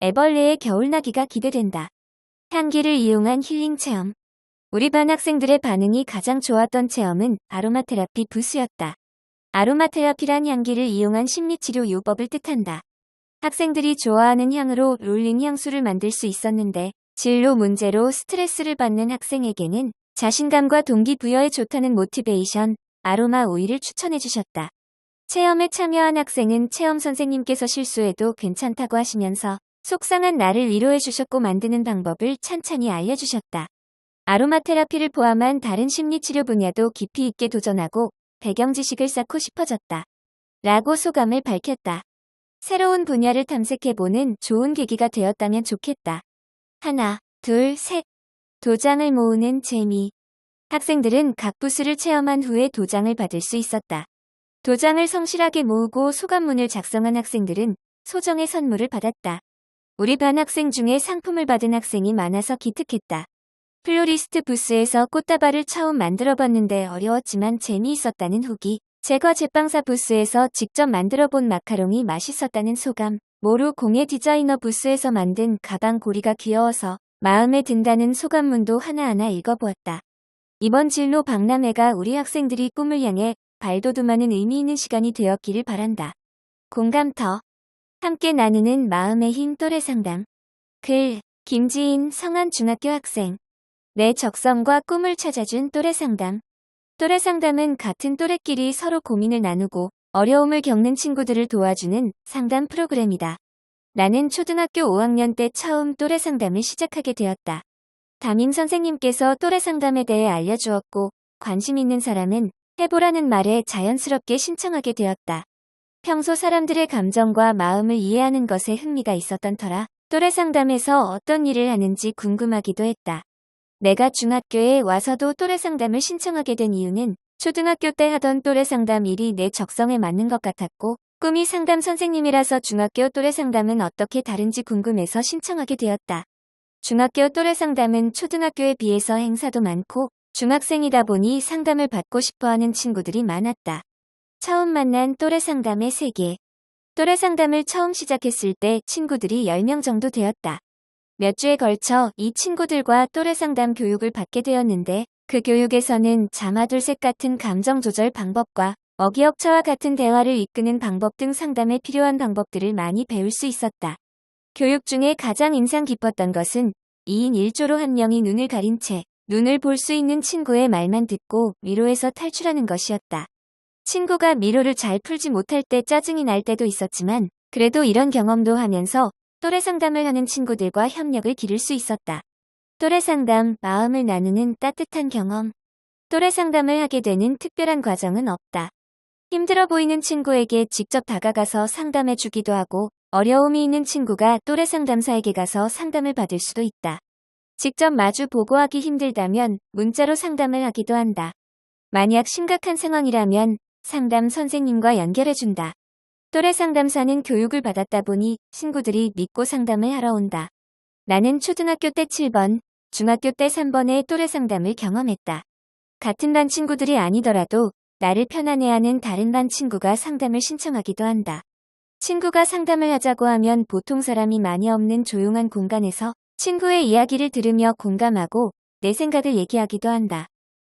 애벌레의 겨울나기가 기대된다. 향기를 이용한 힐링 체험. 우리 반 학생들의 반응이 가장 좋았던 체험은 아로마 테라피 부스였다. 아로마 테라피란 향기를 이용한 심리치료 요법을 뜻한다. 학생들이 좋아하는 향으로 롤링 향수를 만들 수 있었는데 진로 문제로 스트레스를 받는 학생에게는 자신감과 동기부여에 좋다는 모티베이션, 아로마 오일을 추천해 주셨다. 체험에 참여한 학생은 체험 선생님께서 실수해도 괜찮다고 하시면서 속상한 나를 위로해 주셨고 만드는 방법을 찬찬히 알려주셨다. 아로마 테라피를 포함한 다른 심리치료 분야도 깊이 있게 도전하고 배경 지식을 쌓고 싶어졌다. 라고 소감을 밝혔다. 새로운 분야를 탐색해보는 좋은 계기가 되었다면 좋겠다. 하나, 둘, 셋. 도장을 모으는 재미. 학생들은 각 부스를 체험한 후에 도장을 받을 수 있었다. 도장을 성실하게 모으고 소감문을 작성한 학생들은 소정의 선물을 받았다. 우리 반 학생 중에 상품을 받은 학생이 많아서 기특했다. 플로리스트 부스에서 꽃다발을 처음 만들어봤는데 어려웠지만 재미있었다는 후기. 제과 제빵사 부스에서 직접 만들어본 마카롱이 맛있었다는 소감. 모루 공예 디자이너 부스에서 만든 가방 고리가 귀여워서 마음에 든다는 소감문도 하나하나 읽어보았다. 이번 진로 박람회가 우리 학생들이 꿈을 향해 발돋움하는 의미 있는 시간이 되었기를 바란다. 공감터. 함께 나누는 마음의 힘 또래 상담. 글, 김지인 성안중학교 학생. 내 적성과 꿈을 찾아준 또래 상담. 또래 상담은 같은 또래끼리 서로 고민을 나누고 어려움을 겪는 친구들을 도와주는 상담 프로그램이다. 나는 초등학교 5학년 때 처음 또래 상담을 시작하게 되었다. 담임 선생님께서 또래 상담에 대해 알려주었고 관심 있는 사람은 해보라는 말에 자연스럽게 신청하게 되었다. 평소 사람들의 감정과 마음을 이해하는 것에 흥미가 있었던 터라 또래 상담에서 어떤 일을 하는지 궁금하기도 했다. 내가 중학교에 와서도 또래 상담을 신청하게 된 이유는 초등학교 때 하던 또래 상담 일이 내 적성에 맞는 것 같았고 꿈이 상담 선생님이라서 중학교 또래 상담은 어떻게 다른지 궁금해서 신청하게 되었다. 중학교 또래 상담은 초등학교에 비해서 행사도 많고 중학생이다 보니 상담을 받고 싶어하는 친구들이 많았다. 처음 만난 또래 상담의 세계. 또래 상담을 처음 시작했을 때 친구들이 10명 정도 되었다. 몇 주에 걸쳐 이 친구들과 또래 상담 교육을 받게 되었는데 그 교육에서는 자마둘셋 같은 감정 조절 방법과 어기역차와 같은 대화를 이끄는 방법 등 상담에 필요한 방법들을 많이 배울 수 있었다. 교육 중에 가장 인상 깊었던 것은 2인 1조로 한 명이 눈을 가린 채 눈을 볼 수 있는 친구의 말만 듣고 미로에서 탈출하는 것이었다. 친구가 미로를 잘 풀지 못할 때 짜증이 날 때도 있었지만 그래도 이런 경험도 하면서 또래 상담을 하는 친구들과 협력을 기를 수 있었다. 또래 상담, 마음을 나누는 따뜻한 경험. 또래 상담을 하게 되는 특별한 과정은 없다. 힘들어 보이는 친구에게 직접 다가가서 상담해 주기도 하고 어려움이 있는 친구가 또래 상담사에게 가서 상담을 받을 수도 있다. 직접 마주 보고하기 힘들다면 문자로 상담을 하기도 한다. 만약 심각한 상황이라면 상담 선생님과 연결해준다. 또래 상담사는 교육을 받았다 보니 친구들이 믿고 상담을 하러 온다. 나는 초등학교 때 7번, 중학교 때 3번의 또래 상담을 경험했다. 같은 반 친구들이 아니더라도 나를 편안해하는 다른 반 친구가 상담을 신청하기도 한다. 친구가 상담을 하자고 하면 보통 사람이 많이 없는 조용한 공간에서 친구의 이야기를 들으며 공감하고 내 생각을 얘기하기도 한다.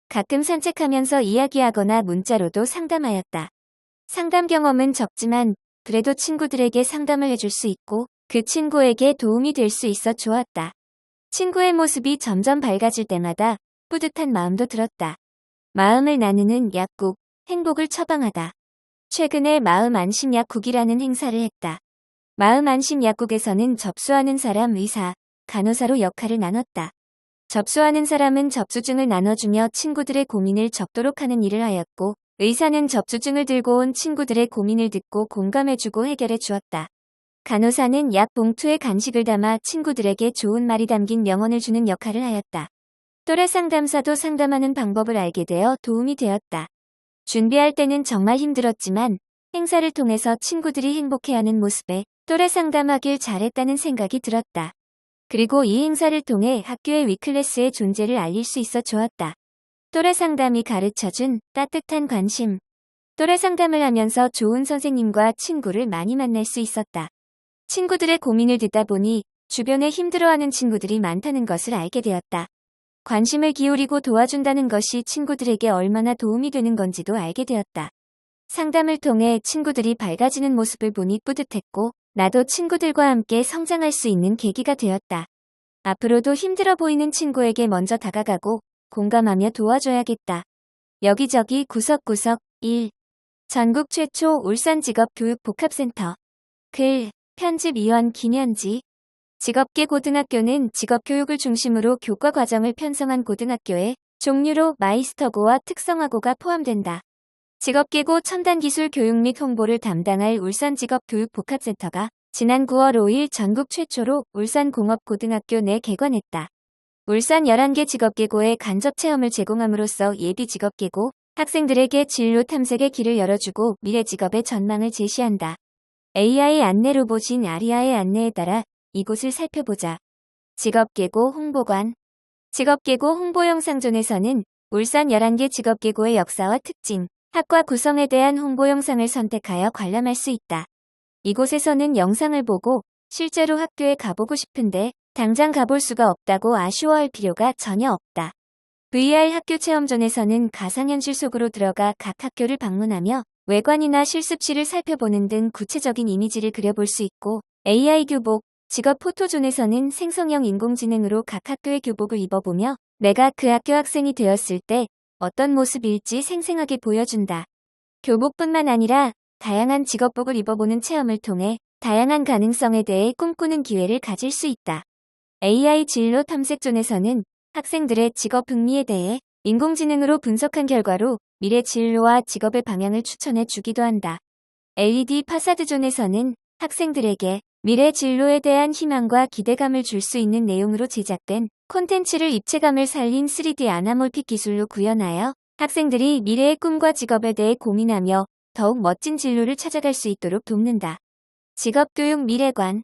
가끔 산책하면서 이야기하거나 문자로도 상담하였다. 상담 경험은 적지만 그래도 친구들에게 상담을 해줄 수 있고 그 친구에게 도움이 될 수 있어 좋았다. 친구의 모습이 점점 밝아질 때마다 뿌듯한 마음도 들었다. 마음을 나누는 약국, 행복을 처방하다. 최근에 마음 안심 약국이라는 행사를 했다. 마음 안심 약국에서는 접수하는 사람 의사, 간호사로 역할을 나눴다. 접수하는 사람은 접수증을 나눠주며 친구들의 고민을 적도록 하는 일을 하였고, 의사는 접수증을 들고 온 친구들의 고민을 듣고 공감해주고 해결해 주었다. 간호사는 약 봉투에 간식을 담아 친구들에게 좋은 말이 담긴 명언을 주는 역할을 하였다. 또래 상담사도 상담하는 방법을 알게 되어 도움이 되었다. 준비할 때는 정말 힘들었지만 행사를 통해서 친구들이 행복해하는 모습에 또래 상담하길 잘했다는 생각이 들었다. 그리고 이 행사를 통해 학교의 위클래스의 존재를 알릴 수 있어 좋았다. 또래 상담이 가르쳐준 따뜻한 관심. 또래 상담을 하면서 좋은 선생님과 친구를 많이 만날 수 있었다. 친구들의 고민을 듣다 보니 주변에 힘들어하는 친구들이 많다는 것을 알게 되었다. 관심을 기울이고 도와준다는 것이 친구들에게 얼마나 도움이 되는 건지도 알게 되었다. 상담을 통해 친구들이 밝아지는 모습을 보니 뿌듯했고, 나도 친구들과 함께 성장할 수 있는 계기가 되었다. 앞으로도 힘들어 보이는 친구에게 먼저 다가가고 공감하며 도와줘야겠다. 여기저기 구석구석 1. 전국 최초 울산직업교육복합센터. 글, 편집 이원 김현지. 직업계 고등학교는 직업교육을 중심으로 교과 과정을 편성한 고등학교에 종류로 마이스터고와 특성화고가 포함된다. 직업계고 첨단기술 교육 및 홍보를 담당할 울산직업교육복합센터가 지난 9월 5일 전국 최초로 울산공업고등학교 내 개관했다. 울산 11개 직업계고에 간접체험을 제공함으로써 예비 직업계고 학생들에게 진로 탐색의 길을 열어주고 미래 직업의 전망을 제시한다. AI 안내 로봇인 아리아의 안내에 따라 이곳을 살펴보자. 직업계고 홍보관. 직업계고 홍보 영상존에서는 울산 11개 직업계고의 역사와 특징, 학과 구성에 대한 홍보 영상을 선택하여 관람할 수 있다. 이곳에서는 영상을 보고 실제로 학교에 가보고 싶은데 당장 가볼 수가 없다고 아쉬워할 필요가 전혀 없다. VR 학교 체험존에서는 가상현실 속으로 들어가 각 학교를 방문하며 외관이나 실습실을 살펴보는 등 구체적인 이미지를 그려볼 수 있고, AI 교복, 직업 포토존에서는 생성형 인공지능으로 각 학교의 교복을 입어보며 내가 그 학교 학생이 되었을 때 어떤 모습일지 생생하게 보여준다. 교복뿐만 아니라 다양한 직업복을 입어보는 체험을 통해 다양한 가능성에 대해 꿈꾸는 기회를 가질 수 있다. AI 진로 탐색존에서는 학생들의 직업 흥미에 대해 인공지능으로 분석한 결과로 미래 진로와 직업의 방향을 추천해 주기도 한다. LED 파사드존에서는 학생들에게 미래 진로에 대한 희망과 기대감을 줄 수 있는 내용으로 제작된 콘텐츠를 입체감을 살린 3D 아나몰픽 기술로 구현하여 학생들이 미래의 꿈과 직업에 대해 고민하며 더욱 멋진 진로를 찾아갈 수 있도록 돕는다. 직업교육 미래관.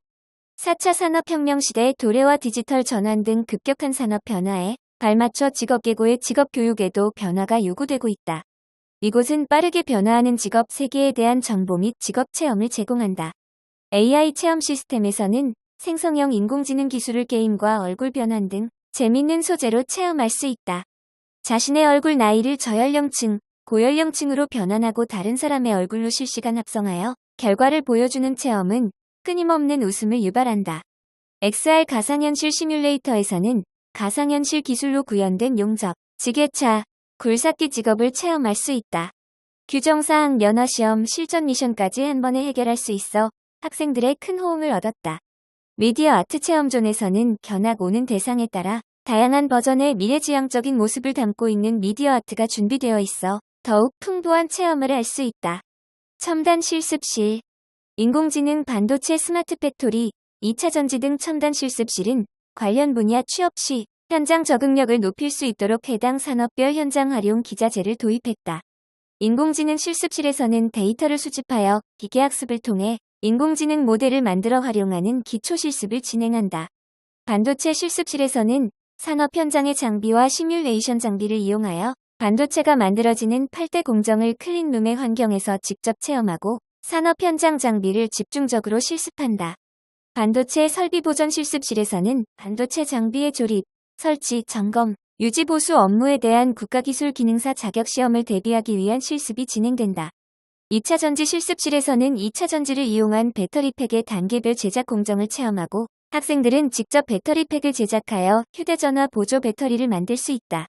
4차 산업혁명 시대의 도래와 디지털 전환 등 급격한 산업 변화에 발맞춰 직업계고의 직업교육에도 변화가 요구되고 있다. 이곳은 빠르게 변화하는 직업 세계에 대한 정보 및 직업 체험을 제공한다. AI 체험 시스템에서는 생성형 인공지능 기술을 게임과 얼굴 변환 등 재밌는 소재로 체험할 수 있다. 자신의 얼굴 나이를 저연령층, 고연령층으로 변환하고 다른 사람의 얼굴로 실시간 합성하여 결과를 보여주는 체험은 끊임없는 웃음을 유발한다. XR 가상현실 시뮬레이터에서는 가상현실 기술로 구현된 용접, 지게차, 굴삭기 직업을 체험할 수 있다. 규정사항 면허시험 실전 미션까지 한 번에 해결할 수 있어 학생들의 큰 호응을 얻었다. 미디어 아트 체험존에서는 견학 오는 대상에 따라 다양한 버전의 미래지향적인 모습을 담고 있는 미디어 아트가 준비되어 있어 더욱 풍부한 체험을 할 수 있다. 첨단 실습실. 인공지능 반도체 스마트 팩토리, 2차 전지 등 첨단 실습실은 관련 분야 취업 시 현장 적응력을 높일 수 있도록 해당 산업별 현장 활용 기자재를 도입했다. 인공지능 실습실에서는 데이터를 수집하여 기계학습을 통해 인공지능 모델을 만들어 활용하는 기초 실습을 진행한다. 반도체 실습실에서는 산업 현장의 장비와 시뮬레이션 장비를 이용하여 반도체가 만들어지는 8대 공정을 클린룸의 환경에서 직접 체험하고 산업 현장 장비를 집중적으로 실습한다. 반도체 설비 보전 실습실에서는 반도체 장비의 조립, 설치, 점검, 유지 보수 업무에 대한 국가기술 기능사 자격 시험을 대비하기 위한 실습이 진행된다. 2차 전지 실습실에서는 2차 전지를 이용한 배터리팩의 단계별 제작 공정을 체험하고 학생들은 직접 배터리팩을 제작하여 휴대전화 보조 배터리를 만들 수 있다.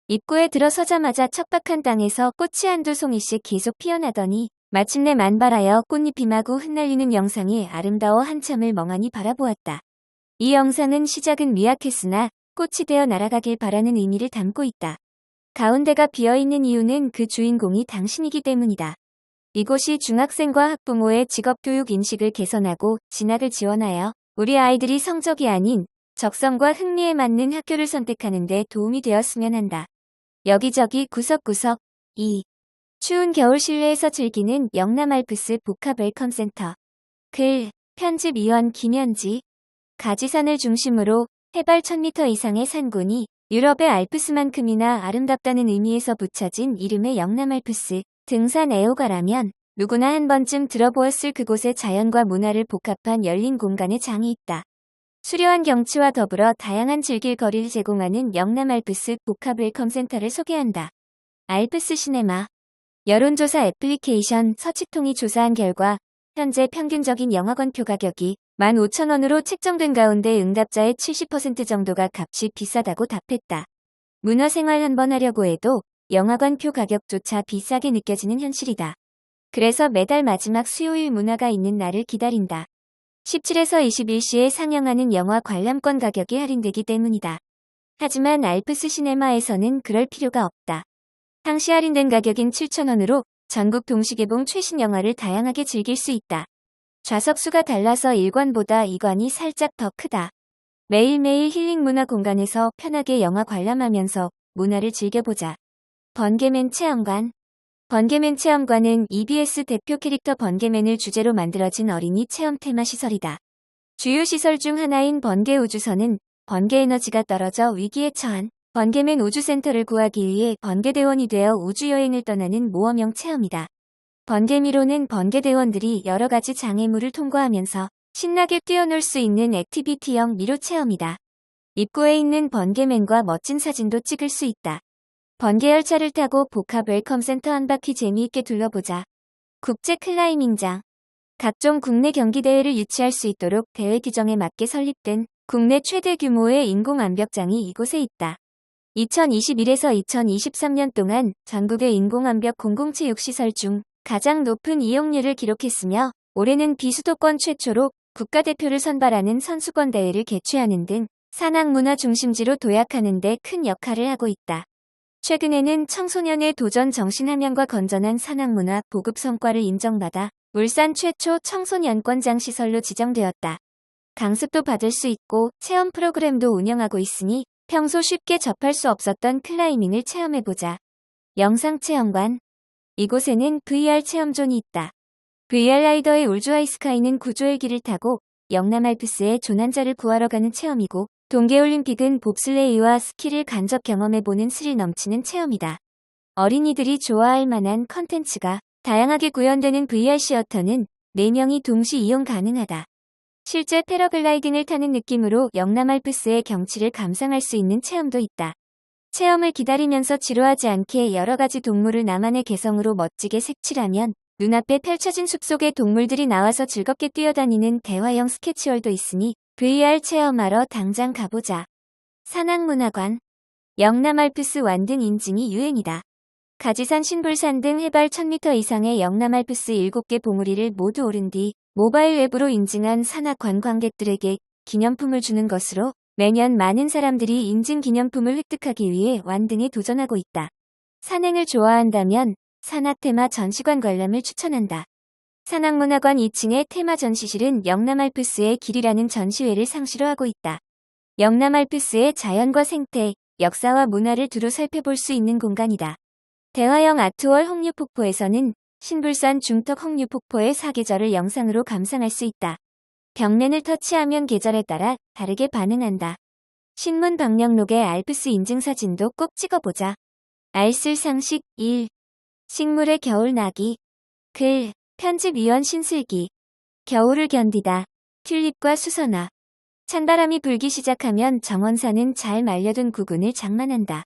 입구에 들어서자마자 척박한 땅에서 꽃이 한두 송이씩 계속 피어나더니 마침내 만발하여 꽃잎이 마구 흩날리는 영상이 아름다워 한참을 멍하니 바라보았다. 이 영상은 시작은 미약했으나 꽃이 되어 날아가길 바라는 의미를 담고 있다. 가운데가 비어있는 이유는 그 주인공이 당신이기 때문이다. 이곳이 중학생과 학부모의 직업교육 인식을 개선하고 진학을 지원하여 우리 아이들이 성적이 아닌 적성과 흥미에 맞는 학교를 선택하는 데 도움이 되었으면 한다. 여기저기 구석구석 2. 추운 겨울 실내에서 즐기는 영남 알프스 복합 웰컴센터. 글, 편집위원 김현지. 가지산을 중심으로 해발 1000m 이상의 산군이 유럽의 알프스만큼이나 아름답다는 의미에서 붙여진 이름의 영남 알프스. 등산 애호가라면 누구나 한 번쯤 들어보았을 그곳의 자연과 문화를 복합한 열린 공간의 장이 있다. 수려한 경치와 더불어 다양한 즐길 거리를 제공하는 영남 알프스 복합 웰컴센터를 소개한다. 알프스 시네마. 여론조사 애플리케이션 서치통이 조사한 결과 현재 평균적인 영화관표 가격이 15,000원으로 책정된 가운데 응답자의 70% 정도가 값이 비싸다고 답했다. 문화생활 한번 하려고 해도 영화관표 가격조차 비싸게 느껴지는 현실이다. 그래서 매달 마지막 수요일 문화가 있는 날을 기다린다. 17에서 21시에 상영하는 영화 관람권 가격이 할인되기 때문이다. 하지만 알프스 시네마에서는 그럴 필요가 없다. 당시 할인된 가격인 7,000원으로 전국 동시개봉 최신 영화를 다양하게 즐길 수 있다. 좌석수가 달라서 1관보다 2관이 살짝 더 크다. 매일매일 힐링 문화 공간에서 편하게 영화 관람하면서 문화를 즐겨보자. 번개맨 체험관. 번개맨 체험관은 EBS 대표 캐릭터 번개맨을 주제로 만들어진 어린이 체험 테마 시설이다. 주요 시설 중 하나인 번개 우주선은 번개 에너지가 떨어져 위기에 처한 번개맨 우주센터를 구하기 위해 번개대원이 되어 우주여행을 떠나는 모험형 체험이다. 번개미로는 번개대원들이 여러 가지 장애물을 통과하면서 신나게 뛰어놀 수 있는 액티비티형 미로 체험이다. 입구에 있는 번개맨과 멋진 사진도 찍을 수 있다. 번개 열차를 타고 복합 웰컴센터 한 바퀴 재미있게 둘러보자. 국제 클라이밍장. 각종 국내 경기대회를 유치할 수 있도록 대회 규정에 맞게 설립된 국내 최대 규모의 인공암벽장이 이곳에 있다. 2021에서 2023년 동안 전국의 인공암벽 공공체육시설 중 가장 높은 이용률을 기록했으며 올해는 비수도권 최초로 국가대표를 선발하는 선수권 대회를 개최하는 등 산악문화 중심지로 도약하는 데 큰 역할을 하고 있다. 최근에는 청소년의 도전 정신함양과 건전한 산악문화 보급 성과를 인정받아 울산 최초 청소년권장 시설로 지정되었다. 강습도 받을 수 있고 체험 프로그램도 운영하고 있으니 평소 쉽게 접할 수 없었던 클라이밍을 체험해보자. 영상체험관. 이곳에는 VR 체험존이 있다. VR 라이더의 울주아이스카이는 구조의 길을 타고 영남 알프스의 조난자를 구하러 가는 체험이고 동계올림픽은 봅슬레이와 스키를 간접 경험해보는 스릴 넘치는 체험이다. 어린이들이 좋아할 만한 컨텐츠가 다양하게 구현되는 VR 시어터는 4명이 동시 이용 가능하다. 실제 패러글라이딩을 타는 느낌으로 영남 알프스의 경치를 감상할 수 있는 체험도 있다. 체험을 기다리면서 지루하지 않게 여러 가지 동물을 나만의 개성으로 멋지게 색칠하면 눈앞에 펼쳐진 숲속의 동물들이 나와서 즐겁게 뛰어다니는 대화형 스케치월도 있으니 VR 체험하러 당장 가보자. 산악문화관. 영남 알프스 완등 인증이 유행이다. 가지산 신불산 등 해발 1000m 이상의 영남 알프스 7개 봉우리를 모두 오른 뒤 모바일 앱으로 인증한 산악 관광객들에게 기념품을 주는 것으로 매년 많은 사람들이 인증 기념품을 획득하기 위해 완등에 도전하고 있다. 산행을 좋아한다면 산악 테마 전시관 관람을 추천한다. 산악문화관 2층의 테마 전시실은 영남 알프스의 길이라는 전시회를 상시로 하고 있다. 영남 알프스의 자연과 생태, 역사와 문화를 두루 살펴볼 수 있는 공간이다. 대화영 아트월 홍류폭포에서는 신불산 중턱 홍류폭포의 사계절을 영상으로 감상할 수 있다. 벽면을 터치하면 계절에 따라 다르게 반응한다. 신문 방명록의 알프스 인증사진도 꼭 찍어보자. 알쓸 상식 1. 식물의 겨울 나기. 글, 편집위원 신슬기. 겨울을 견디다. 튤립과 수선화. 찬바람이 불기 시작하면 정원사는 잘 말려둔 구근을 장만한다.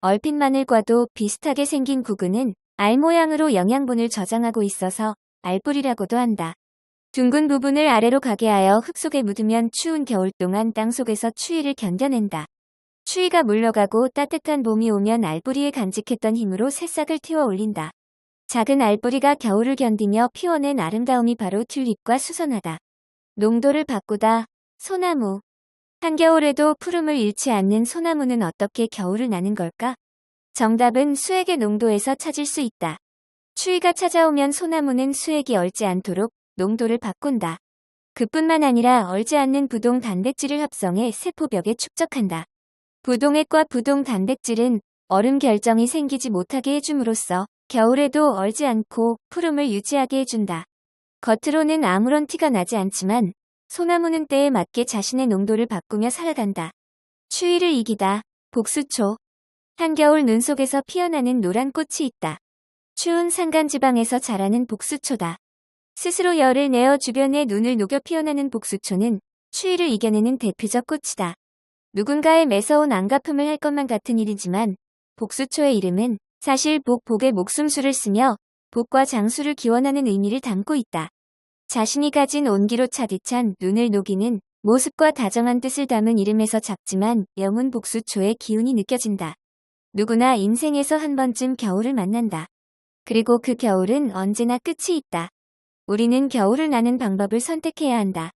얼핏 마늘과도 비슷하게 생긴 구근은 알 모양으로 영양분을 저장하고 있어서 알뿌리라고도 한다. 둥근 부분을 아래로 가게 하여 흙 속에 묻으면 추운 겨울 동안 땅속에서 추위를 견뎌낸다. 추위가 물러가고 따뜻한 봄이 오면 알뿌리에 간직했던 힘으로 새싹을 틔워 올린다. 작은 알뿌리가 겨울을 견디며 피워낸 아름다움이 바로 튤립과 수선화다. 농도를 바꾸다. 소나무. 한겨울에도 푸름을 잃지 않는 소나무는 어떻게 겨울을 나는 걸까? 정답은 수액의 농도에서 찾을 수 있다. 추위가 찾아오면 소나무는 수액이 얼지 않도록 농도를 바꾼다. 그뿐만 아니라 얼지 않는 부동 단백질을 합성해 세포벽에 축적한다. 부동액과 부동 단백질은 얼음 결정이 생기지 못하게 해줌으로써 겨울에도 얼지 않고 푸름을 유지하게 해준다. 겉으로는 아무런 티가 나지 않지만 소나무는 때에 맞게 자신의 농도를 바꾸며 살아간다. 추위를 이기다. 복수초. 한겨울 눈 속에서 피어나는 노란 꽃이 있다. 추운 산간지방에서 자라는 복수초다. 스스로 열을 내어 주변에 눈을 녹여 피어나는 복수초는 추위를 이겨내는 대표적 꽃이다. 누군가의 매서운 안갚음을 할 것만 같은 일이지만 복수초의 이름은 사실 복의 목숨수를 쓰며 복과 장수를 기원하는 의미를 담고 있다. 자신이 가진 온기로 차디 찬 눈을 녹이는 모습과 다정한 뜻을 담은 이름에서 작지만 영훈 복수초의 기운이 느껴진다. 누구나 인생에서 한 번쯤 겨울을 만난다. 그리고 그 겨울은 언제나 끝이 있다. 우리는 겨울을 나는 방법을 선택해야 한다.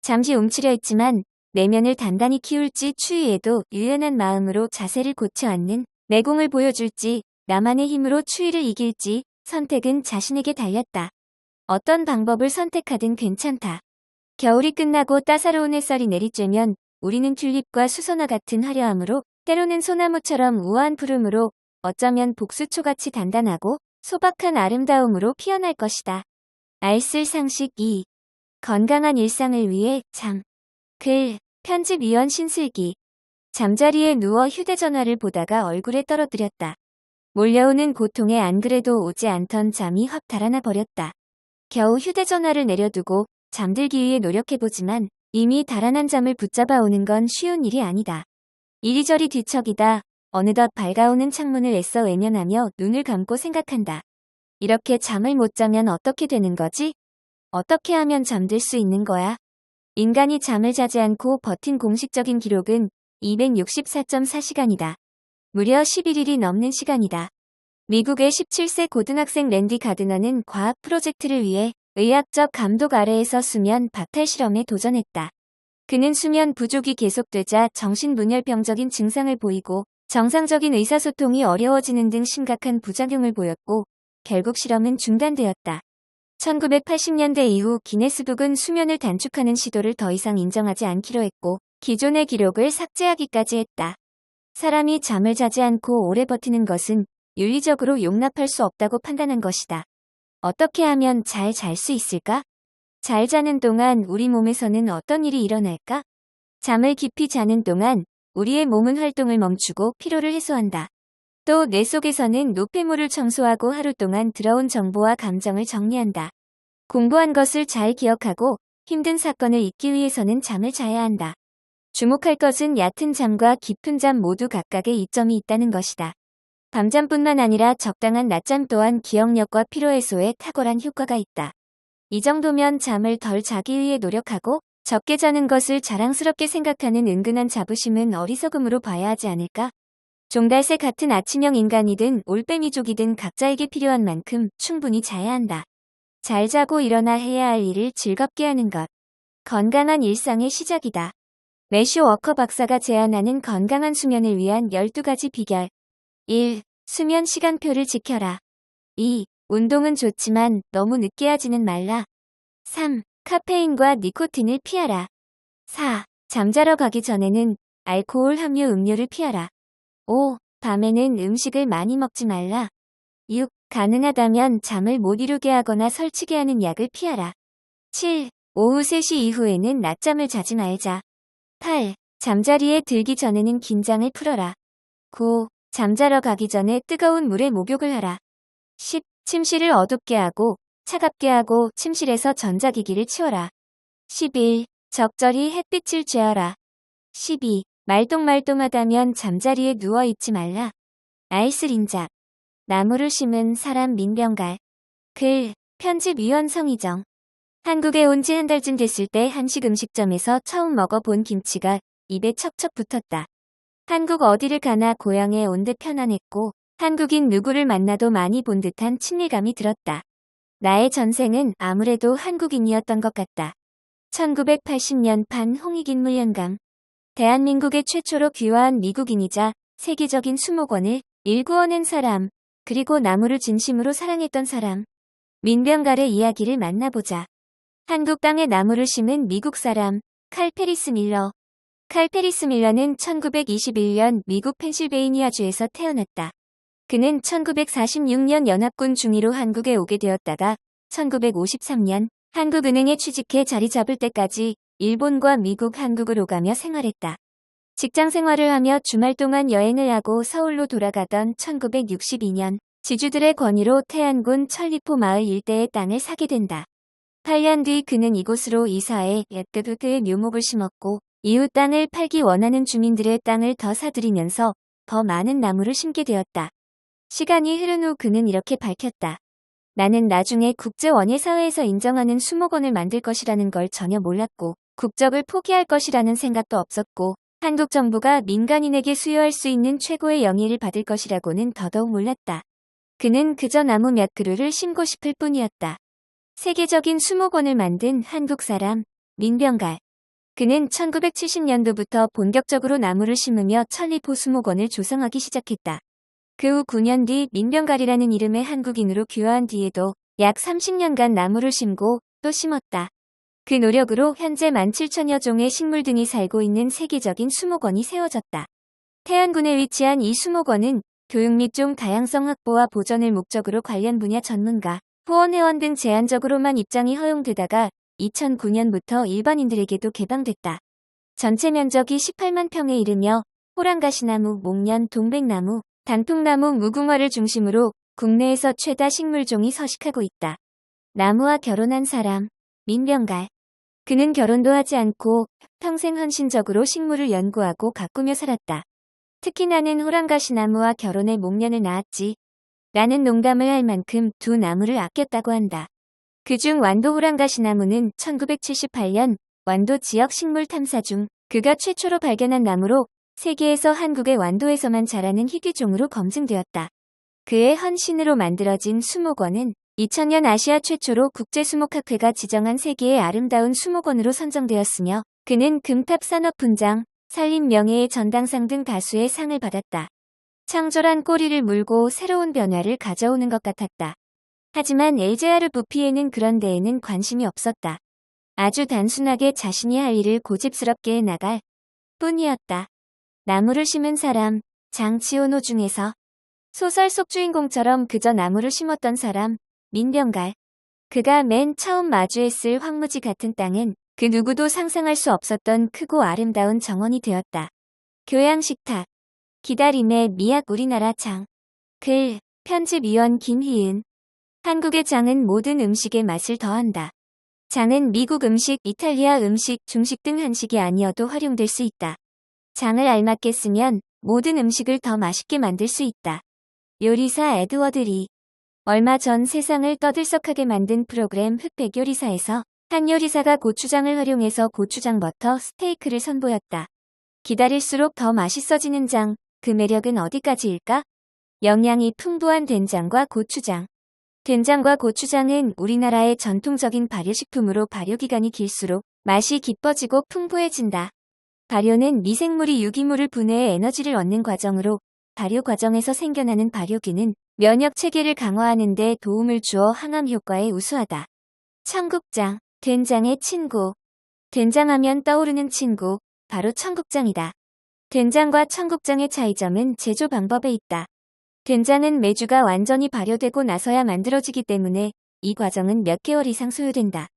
잠시 움츠려 있지만 내면을 단단히 키울지 추위에도 유연한 마음으로 자세를 고쳐 앉는 내공을 보여줄지 나만의 힘으로 추위를 이길지 선택은 자신에게 달렸다. 어떤 방법을 선택하든 괜찮다. 겨울이 끝나고 따사로운 햇살이 내리쬐면 우리는 튤립과 수선화 같은 화려함으로 때로는 소나무처럼 우아한 푸름으로 어쩌면 복수초같이 단단하고 소박한 아름다움으로 피어날 것이다. 알쓸 상식 2. 건강한 일상을 위해 잠. 글, 편집위원 신슬기. 잠자리에 누워 휴대전화를 보다가 얼굴에 떨어뜨렸다. 몰려오는 고통에 안 그래도 오지 않던 잠이 확 달아나 버렸다. 겨우 휴대전화를 내려두고 잠들기 위해 노력해보지만 이미 달아난 잠을 붙잡아 오는 건 쉬운 일이 아니다. 이리저리 뒤척이다. 어느덧 밝아오는 창문을 애써 외면하며 눈을 감고 생각한다. 이렇게 잠을 못 자면 어떻게 되는 거지? 어떻게 하면 잠들 수 있는 거야? 인간이 잠을 자지 않고 버틴 공식적인 기록은 264.4시간이다. 무려 11일이 넘는 시간이다. 미국의 17세 고등학생 랜디 가드너는 과학 프로젝트를 위해 의학적 감독 아래에서 수면 박탈 실험에 도전했다. 그는 수면 부족이 계속되자 정신분열병적인 증상을 보이고 정상적인 의사소통이 어려워지는 등 심각한 부작용을 보였고 결국 실험은 중단되었다. 1980년대 이후 기네스북은 수면을 단축하는 시도를 더 이상 인정하지 않기로 했고 기존의 기록을 삭제하기까지 했다. 사람이 잠을 자지 않고 오래 버티는 것은 윤리적으로 용납할 수 없다고 판단한 것이다. 어떻게 하면 잘 잘 수 있을까? 잘 자는 동안 우리 몸에서는 어떤 일이 일어날까? 잠을 깊이 자는 동안 우리의 몸은 활동을 멈추고 피로를 해소한다. 또 뇌 속에서는 노폐물을 청소하고 하루 동안 들어온 정보와 감정을 정리한다. 공부한 것을 잘 기억하고 힘든 사건을 잊기 위해서는 잠을 자야 한다. 주목할 것은 얕은 잠과 깊은 잠 모두 각각의 이점이 있다는 것이다. 밤잠뿐만 아니라 적당한 낮잠 또한 기억력과 피로해소에 탁월한 효과가 있다. 이 정도면 잠을 덜 자기 위해 노력하고 적게 자는 것을 자랑스럽게 생각하는 은근한 자부심은 어리석음으로 봐야 하지 않을까? 종달새 같은 아침형 인간이든 올빼미족이든 각자에게 필요한 만큼 충분히 자야 한다. 잘 자고 일어나 해야 할 일을 즐겁게 하는 것. 건강한 일상의 시작이다. 매슈 워커 박사가 제안하는 건강한 수면을 위한 12가지 비결. 1. 수면 시간표를 지켜라. 2. 운동은 좋지만 너무 늦게 하지는 말라. 3. 카페인과 니코틴을 피하라. 4. 잠자러 가기 전에는 알코올 함유 음료를 피하라. 5. 밤에는 음식을 많이 먹지 말라. 6. 가능하다면 잠을 못 이루게 하거나 설치게 하는 약을 피하라. 7. 오후 3시 이후에는 낮잠을 자지 말자. 8. 잠자리에 들기 전에는 긴장을 풀어라. 9. 잠자러 가기 전에 뜨거운 물에 목욕을 하라. 10. 침실을 어둡게 하고 차갑게 하고 침실에서 전자기기를 치워라. 11. 적절히 햇빛을 쬐어라. 12. 말똥말똥하다면 잠자리에 누워있지 말라. 알쓸인작. 나무를 심은 사람 민병갈. 글. 편집 위원 성희정. 한국에 온 지 한 달쯤 됐을 때 한식 음식점에서 처음 먹어본 김치가 입에 척척 붙었다. 한국 어디를 가나 고향에 온 듯 편안했고 한국인 누구를 만나도 많이 본 듯한 친밀감이 들었다. 나의 전생은 아무래도 한국인이었던 것 같다. 1980년판 홍익인 물연감. 대한민국의 최초로 귀화한 미국인이자 세계적인 수목원을 일구어낸 사람, 그리고 나무를 진심으로 사랑했던 사람. 민병갈의 이야기를 만나보자. 한국 땅에 나무를 심은 미국 사람, 칼 페리스 밀러. 칼 페리스 밀러는 1921년 미국 펜실베이니아주에서 태어났다. 그는 1946년 연합군 중위로 한국에 오게 되었다가 1953년 한국은행에 취직해 자리 잡을 때까지 일본과 미국, 한국을 오가며 생활했다. 직장 생활을 하며 주말 동안 여행을 하고 서울로 돌아가던 1962년 지주들의 권유로 태안군 천리포 마을 일대의 땅을 사게 된다. 8년 뒤 그는 이곳으로 이사해 그의 묘목을 심었고 이후 땅을 팔기 원하는 주민들의 땅을 더 사들이면서 더 많은 나무를 심게 되었다. 시간이 흐른 후 그는 이렇게 밝혔다. 나는 나중에 국제원예사회에서 인정하는 수목원을 만들 것이라는 걸 전혀 몰랐고 국적을 포기할 것이라는 생각도 없었고 한국 정부가 민간인에게 수여할 수 있는 최고의 영예를 받을 것이라고는 더더욱 몰랐다. 그는 그저 나무 몇 그루를 심고 싶을 뿐이었다. 세계적인 수목원을 만든 한국 사람, 민병갈. 그는 1970년도부터 본격적으로 나무를 심으며 천리포 수목원을 조성하기 시작했다. 그 후 9년 뒤 민병갈이라는 이름의 한국인으로 귀화한 뒤에도 약 30년간 나무를 심고 또 심었다. 그 노력으로 현재 17,000여 종의 식물 등이 살고 있는 세계적인 수목원이 세워졌다. 태안군에 위치한 이 수목원은 교육 및 종 다양성 확보와 보전을 목적으로 관련 분야 전문가, 후원회원 등 제한적으로만 입장이 허용되다가 2009년부터 일반인들에게도 개방됐다. 전체 면적이 18만 평에 이르며 호랑가시나무, 목련, 동백나무, 단풍나무, 무궁화를 중심으로 국내에서 최다 식물종이 서식하고 있다. 나무와 결혼한 사람, 민병갈. 그는 결혼도 하지 않고 평생 헌신적으로 식물을 연구하고 가꾸며 살았다. 특히 나는 호랑가시나무와 결혼해 목련을 낳았지. 라는 농담을 할 만큼 두 나무를 아꼈다고 한다. 그중 완도 호랑가시나무는 1978년 완도 지역 식물 탐사 중 그가 최초로 발견한 나무로 세계에서 한국의 완도에서만 자라는 희귀종으로 검증되었다. 그의 헌신으로 만들어진 수목원은 2000년 아시아 최초로 국제수목학회가 지정한 세계의 아름다운 수목원으로 선정되었으며 그는 금탑 산업훈장, 산림명예의 전당상 등 다수의 상을 받았다. 창졸한 꼬리를 물고 새로운 변화를 가져오는 것 같았다. 하지만 엘제아르 부피에는 그런 데에는 관심이 없었다. 아주 단순하게 자신이 할 일을 고집스럽게 해나갈 뿐이었다. 나무를 심은 사람, 장치오노 중에서 소설 속 주인공처럼 그저 나무를 심었던 사람, 민병갈. 그가 맨 처음 마주했을 황무지 같은 땅은 그 누구도 상상할 수 없었던 크고 아름다운 정원이 되었다. 교양식탁. 기다림의 미학 우리나라 장. 글, 편집위원 김희은. 한국의 장은 모든 음식의 맛을 더한다. 장은 미국 음식, 이탈리아 음식, 중식 등 한식이 아니어도 활용될 수 있다. 장을 알맞게 쓰면 모든 음식을 더 맛있게 만들 수 있다. 요리사 에드워드 리. 얼마 전 세상을 떠들썩하게 만든 프로그램 흑백 요리사에서 한 요리사가 고추장을 활용해서 고추장 버터 스테이크를 선보였다. 기다릴수록 더 맛있어지는 장, 그 매력은 어디까지일까? 영양이 풍부한 된장과 고추장. 된장과 고추장은 우리나라의 전통적인 발효식품으로 발효기간이 길수록 맛이 깊어지고 풍부해진다. 발효는 미생물이 유기물을 분해해 에너지를 얻는 과정으로 발효 과정에서 생겨나는 발효기는 면역 체계를 강화하는 데 도움을 주어 항암 효과에 우수하다. 청국장, 된장의 친구. 된장하면 떠오르는 친구, 바로 청국장이다. 된장과 청국장의 차이점은 제조 방법에 있다. 된장은 메주가 완전히 발효되고 나서야 만들어지기 때문에 이 과정은 몇 개월 이상 소요된다.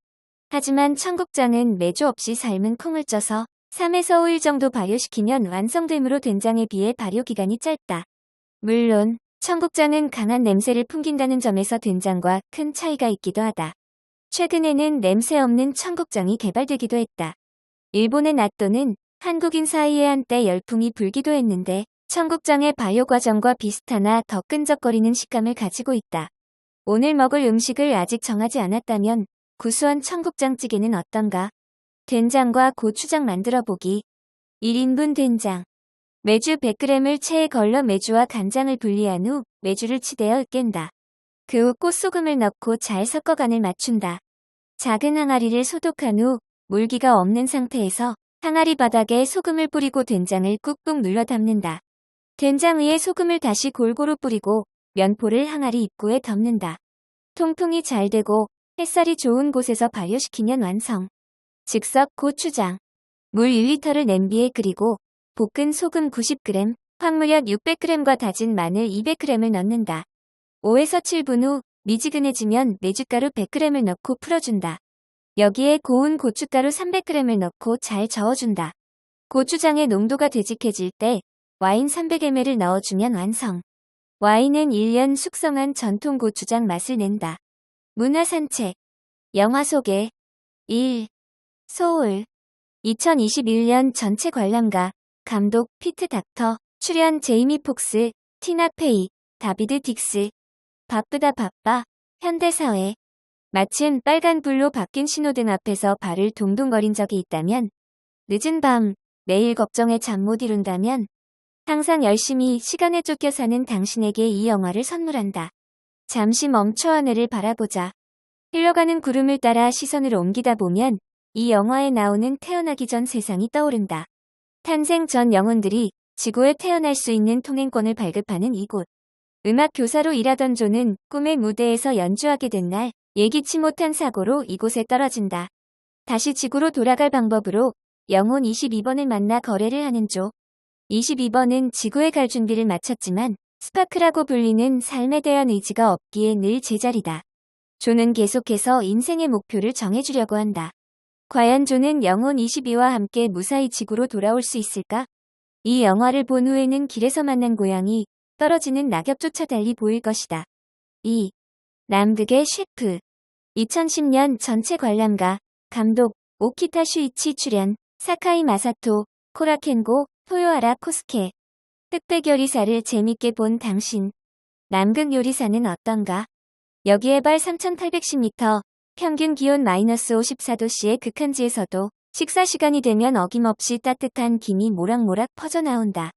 하지만 청국장은 메주 없이 삶은 콩을 쪄서 3에서 5일 정도 발효시키면 완성되므로 된장에 비해 발효기간이 짧다. 물론 청국장은 강한 냄새를 풍긴다는 점에서 된장과 큰 차이가 있기도 하다. 최근에는 냄새 없는 청국장이 개발되기도 했다. 일본의 나또는 한국인 사이에 한때 열풍이 불기도 했는데 청국장의 발효 과정과 비슷하나 더 끈적거리는 식감을 가지고 있다. 오늘 먹을 음식을 아직 정하지 않았다면 구수한 청국장찌개는 어떤가? 된장과 고추장 만들어 보기. 1인분 된장. 메주 100g을 체에 걸러 메주와 간장을 분리한 후 메주를 치대어 으깬다. 그 후 꽃소금을 넣고 잘 섞어 간을 맞춘다. 작은 항아리를 소독한 후 물기가 없는 상태에서 항아리 바닥에 소금을 뿌리고 된장을 꾹꾹 눌러 담는다. 된장 위에 소금을 다시 골고루 뿌리고 면포를 항아리 입구에 덮는다. 통풍이 잘 되고 햇살이 좋은 곳에서 발효시키면 완성. 즉석 고추장. 물 1리터를 냄비에 끓이고 볶은 소금 90g, 황무엿 600g과 다진 마늘 200g을 넣는다. 5에서 7분 후 미지근해지면 메주가루 100g을 넣고 풀어준다. 여기에 고운 고춧가루 300g을 넣고 잘 저어준다. 고추장의 농도가 되직해질 때 와인 300ml를 넣어주면 완성. 와인은 1년 숙성한 전통 고추장 맛을 낸다. 문화 산책. 영화 소개. 1. 소울. 2021년 전체 관람가. 감독 피트 닥터. 출연 제이미 폭스, 티나 페이, 다비드 딕스. 바쁘다 바빠. 현대사회. 마침 빨간불로 바뀐 신호등 앞에서 발을 동동거린 적이 있다면, 늦은 밤, 매일 걱정에 잠 못 이룬다면, 항상 열심히 시간에 쫓겨 사는 당신에게 이 영화를 선물한다. 잠시 멈춰 하늘을 바라보자. 흘러가는 구름을 따라 시선을 옮기다 보면 이 영화에 나오는 태어나기 전 세상이 떠오른다. 탄생 전 영혼들이 지구에 태어날 수 있는 통행권을 발급하는 이곳. 음악 교사로 일하던 조는 꿈의 무대에서 연주하게 된 날, 예기치 못한 사고로 이곳에 떨어진다. 다시 지구로 돌아갈 방법으로 영혼 22번을 만나 거래를 하는 조. 22번은 지구에 갈 준비를 마쳤지만 스파크라고 불리는 삶에 대한 의지가 없기에 늘 제자리다. 조는 계속해서 인생의 목표를 정해주려고 한다. 과연 조는 영혼 22와 함께 무사히 지구로 돌아올 수 있을까? 이 영화를 본 후에는 길에서 만난 고양이, 떨어지는 낙엽조차 달리 보일 것이다. 2. 남극의 셰프. 2010년 전체 관람가, 감독, 오키타 슈이치 출연, 사카이 마사토, 코라켄고, 토요하라 코스케. 흑백 요리사를 재밌게 본 당신. 남극 요리사는 어떤가? 여기에 발 3810m, 평균 기온 마이너스 54도씨의 극한지에서도 식사 시간이 되면 어김없이 따뜻한 김이 모락모락 퍼져나온다.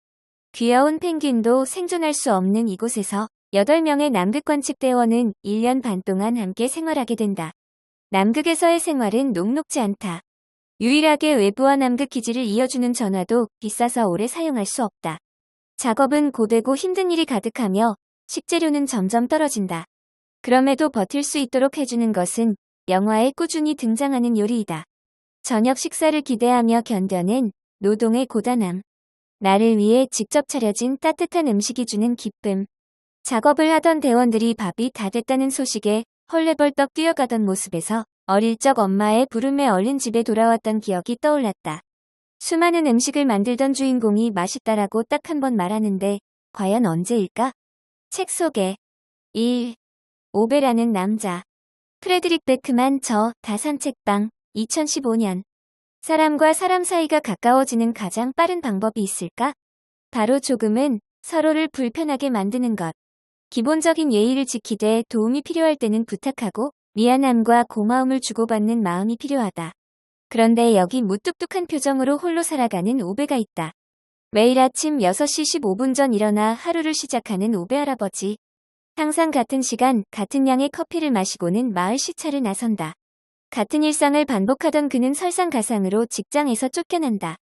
귀여운 펭귄도 생존할 수 없는 이곳에서 8명의 남극 관측대원은 1년 반 동안 함께 생활하게 된다. 남극에서의 생활은 녹록지 않다. 유일하게 외부와 남극 기지를 이어주는 전화도 비싸서 오래 사용할 수 없다. 작업은 고되고 힘든 일이 가득하며 식재료는 점점 떨어진다. 그럼에도 버틸 수 있도록 해주는 것은 영화에 꾸준히 등장하는 요리이다. 저녁 식사를 기대하며 견뎌낸 노동의 고단함. 나를 위해 직접 차려진 따뜻한 음식이 주는 기쁨. 작업을 하던 대원들이 밥이 다 됐다는 소식에 헐레벌떡 뛰어가던 모습에서 어릴 적 엄마의 부름에 얼른 집에 돌아왔던 기억이 떠올랐다. 수많은 음식을 만들던 주인공이 맛있다라고 딱 한 번 말하는데 과연 언제일까? 책 소개. 1. 오베라는 남자. 프레드릭 베크만 저 다산책방. 2015년. 사람과 사람 사이가 가까워지는 가장 빠른 방법이 있을까? 바로 조금은 서로를 불편하게 만드는 것. 기본적인 예의를 지키되 도움이 필요할 때는 부탁하고 미안함과 고마움을 주고받는 마음이 필요하다. 그런데 여기 무뚝뚝한 표정으로 홀로 살아가는 오베가 있다. 매일 아침 6시 15분 전 일어나 하루를 시작하는 오베 할아버지. 항상 같은 시간, 같은 양의 커피를 마시고는 마을 시찰을 나선다. 같은 일상을 반복하던 그는 설상가상으로 직장에서 쫓겨난다.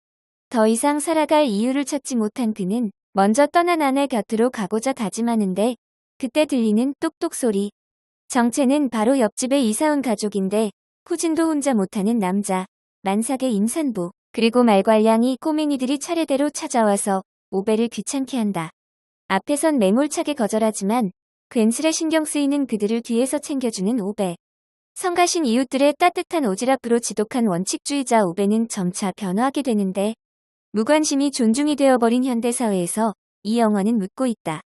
더 이상 살아갈 이유를 찾지 못한 그는 먼저 떠난 아내 곁으로 가고자 다짐하는데 그때 들리는 똑똑 소리. 정체는 바로 옆집에 이사온 가족인데 후진도 혼자 못하는 남자, 만삭의 임산부. 그리고 말괄량이 꼬맹이들이 차례대로 찾아와서 오베를 귀찮게 한다. 앞에선 매몰차게 거절하지만 괜스레 신경 쓰이는 그들을 뒤에서 챙겨주는 오베. 성가신 이웃들의 따뜻한 오지랖으로 지독한 원칙주의자 오베는 점차 변화하게 되는데 무관심이 존중이 되어버린 현대사회에서 이 영화는 묻고 있다.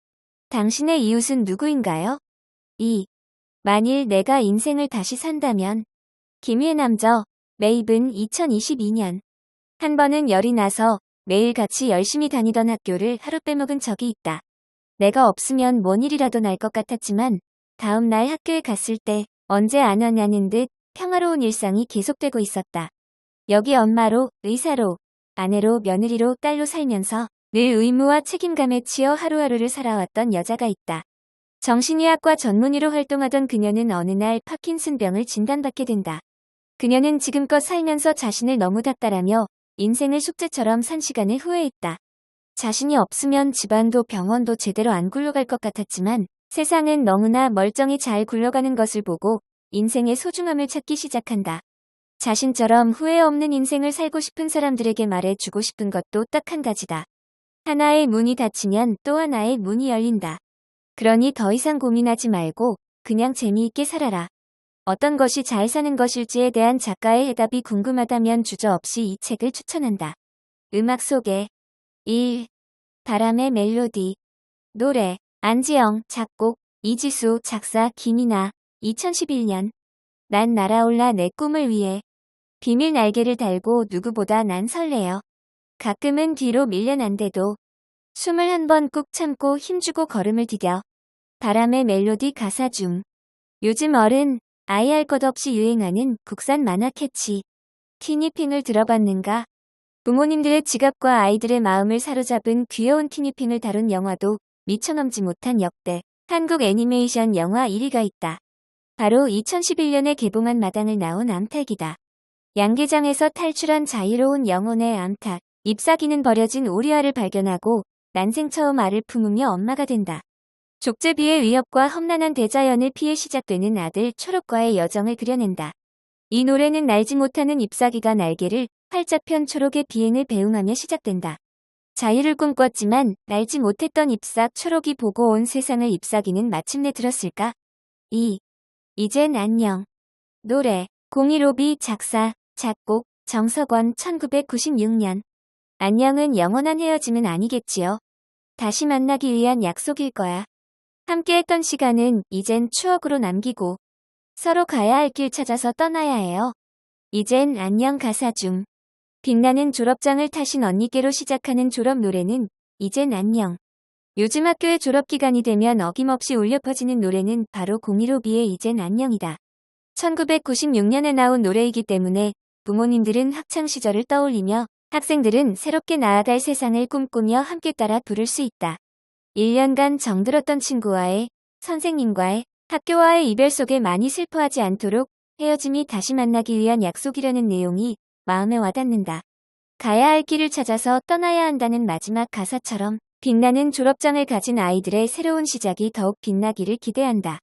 당신의 이웃은 누구인가요? 2. 만일 내가 인생을 다시 산다면. 김희애 남저, 매입은 2022년. 한 번은 열이 나서 매일 같이 열심히 다니던 학교를 하루 빼먹은 적이 있다. 내가 없으면 뭔 일이라도 날 것 같았지만 다음 날 학교에 갔을 때 언제 안 왔냐는 듯 평화로운 일상이 계속되고 있었다. 여기 엄마로, 의사로, 아내로, 며느리로, 딸로 살면서 늘 의무와 책임감에 치여 하루하루를 살아왔던 여자가 있다. 정신의학과 전문의로 활동하던 그녀는 어느 날 파킨슨병을 진단받게 된다. 그녀는 지금껏 살면서 자신을 너무 닥달하며 인생을 숙제처럼 산 시간을 후회했다. 자신이 없으면 집안도 병원도 제대로 안 굴러갈 것 같았지만 세상은 너무나 멀쩡히 잘 굴러가는 것을 보고 인생의 소중함을 찾기 시작한다. 자신처럼 후회 없는 인생을 살고 싶은 사람들에게 말해주고 싶은 것도 딱 한 가지다. 하나의 문이 닫히면 또 하나의 문이 열린다. 그러니 더 이상 고민하지 말고 그냥 재미있게 살아라. 어떤 것이 잘 사는 것일지에 대한 작가의 해답이 궁금하다면 주저없이 이 책을 추천한다. 음악 소개 1. 바람의 멜로디. 노래 안지영, 작곡 이지수, 작사 김이나. 2011년. 난 날아올라 내 꿈을 위해. 비밀 날개를 달고 누구보다 난 설레요. 가끔은 뒤로 밀려난데도 숨을 한 번 꾹 참고 힘주고 걸음을 디뎌. 바람의 멜로디 가사 중. 요즘 어른 아이 할 것 없이 유행하는 국산 만화 캐치. 티니핑을 들어봤는가? 부모님들의 지갑과 아이들의 마음을 사로잡은 귀여운 티니핑을 다룬 영화도 미쳐넘지 못한 역대 한국 애니메이션 영화 1위가 있다. 바로 2011년에 개봉한 마당을 나온 암탉이다. 양계장에서 탈출한 자유로운 영혼의 암탉. 잎사귀는 버려진 오리알을 발견하고 난생 처음 알을 품으며 엄마가 된다. 족제비의 위협과 험난한 대자연을 피해 시작되는 아들 초록과의 여정을 그려낸다. 이 노래는 날지 못하는 잎사귀가 날개를 활짝 편 초록의 비행을 배웅하며 시작된다. 자유를 꿈꿨지만 날지 못했던 잎삭 초록이 보고 온 세상을 잎사귀는 마침내 들었을까? 2. 이젠 안녕. 노래 015B 작사, 작곡 정석원 1996년. 안녕은 영원한 헤어짐은 아니겠지요. 다시 만나기 위한 약속일 거야. 함께했던 시간은 이젠 추억으로 남기고 서로 가야 할 길 찾아서 떠나야 해요. 이젠 안녕 가사 중. 빛나는 졸업장을 타신 언니께로 시작하는 졸업 노래는 이젠 안녕. 요즘 학교의 졸업기간이 되면 어김없이 울려 퍼지는 노래는 바로 015B의 이젠 안녕이다. 1996년에 나온 노래이기 때문에 부모님들은 학창시절을 떠올리며 학생들은 새롭게 나아갈 세상을 꿈꾸며 함께 따라 부를 수 있다. 1년간 정들었던 친구와의, 선생님과의, 학교와의 이별 속에 많이 슬퍼하지 않도록 헤어짐이 다시 만나기 위한 약속이라는 내용이 마음에 와닿는다. 가야 할 길을 찾아서 떠나야 한다는 마지막 가사처럼 빛나는 졸업장을 가진 아이들의 새로운 시작이 더욱 빛나기를 기대한다.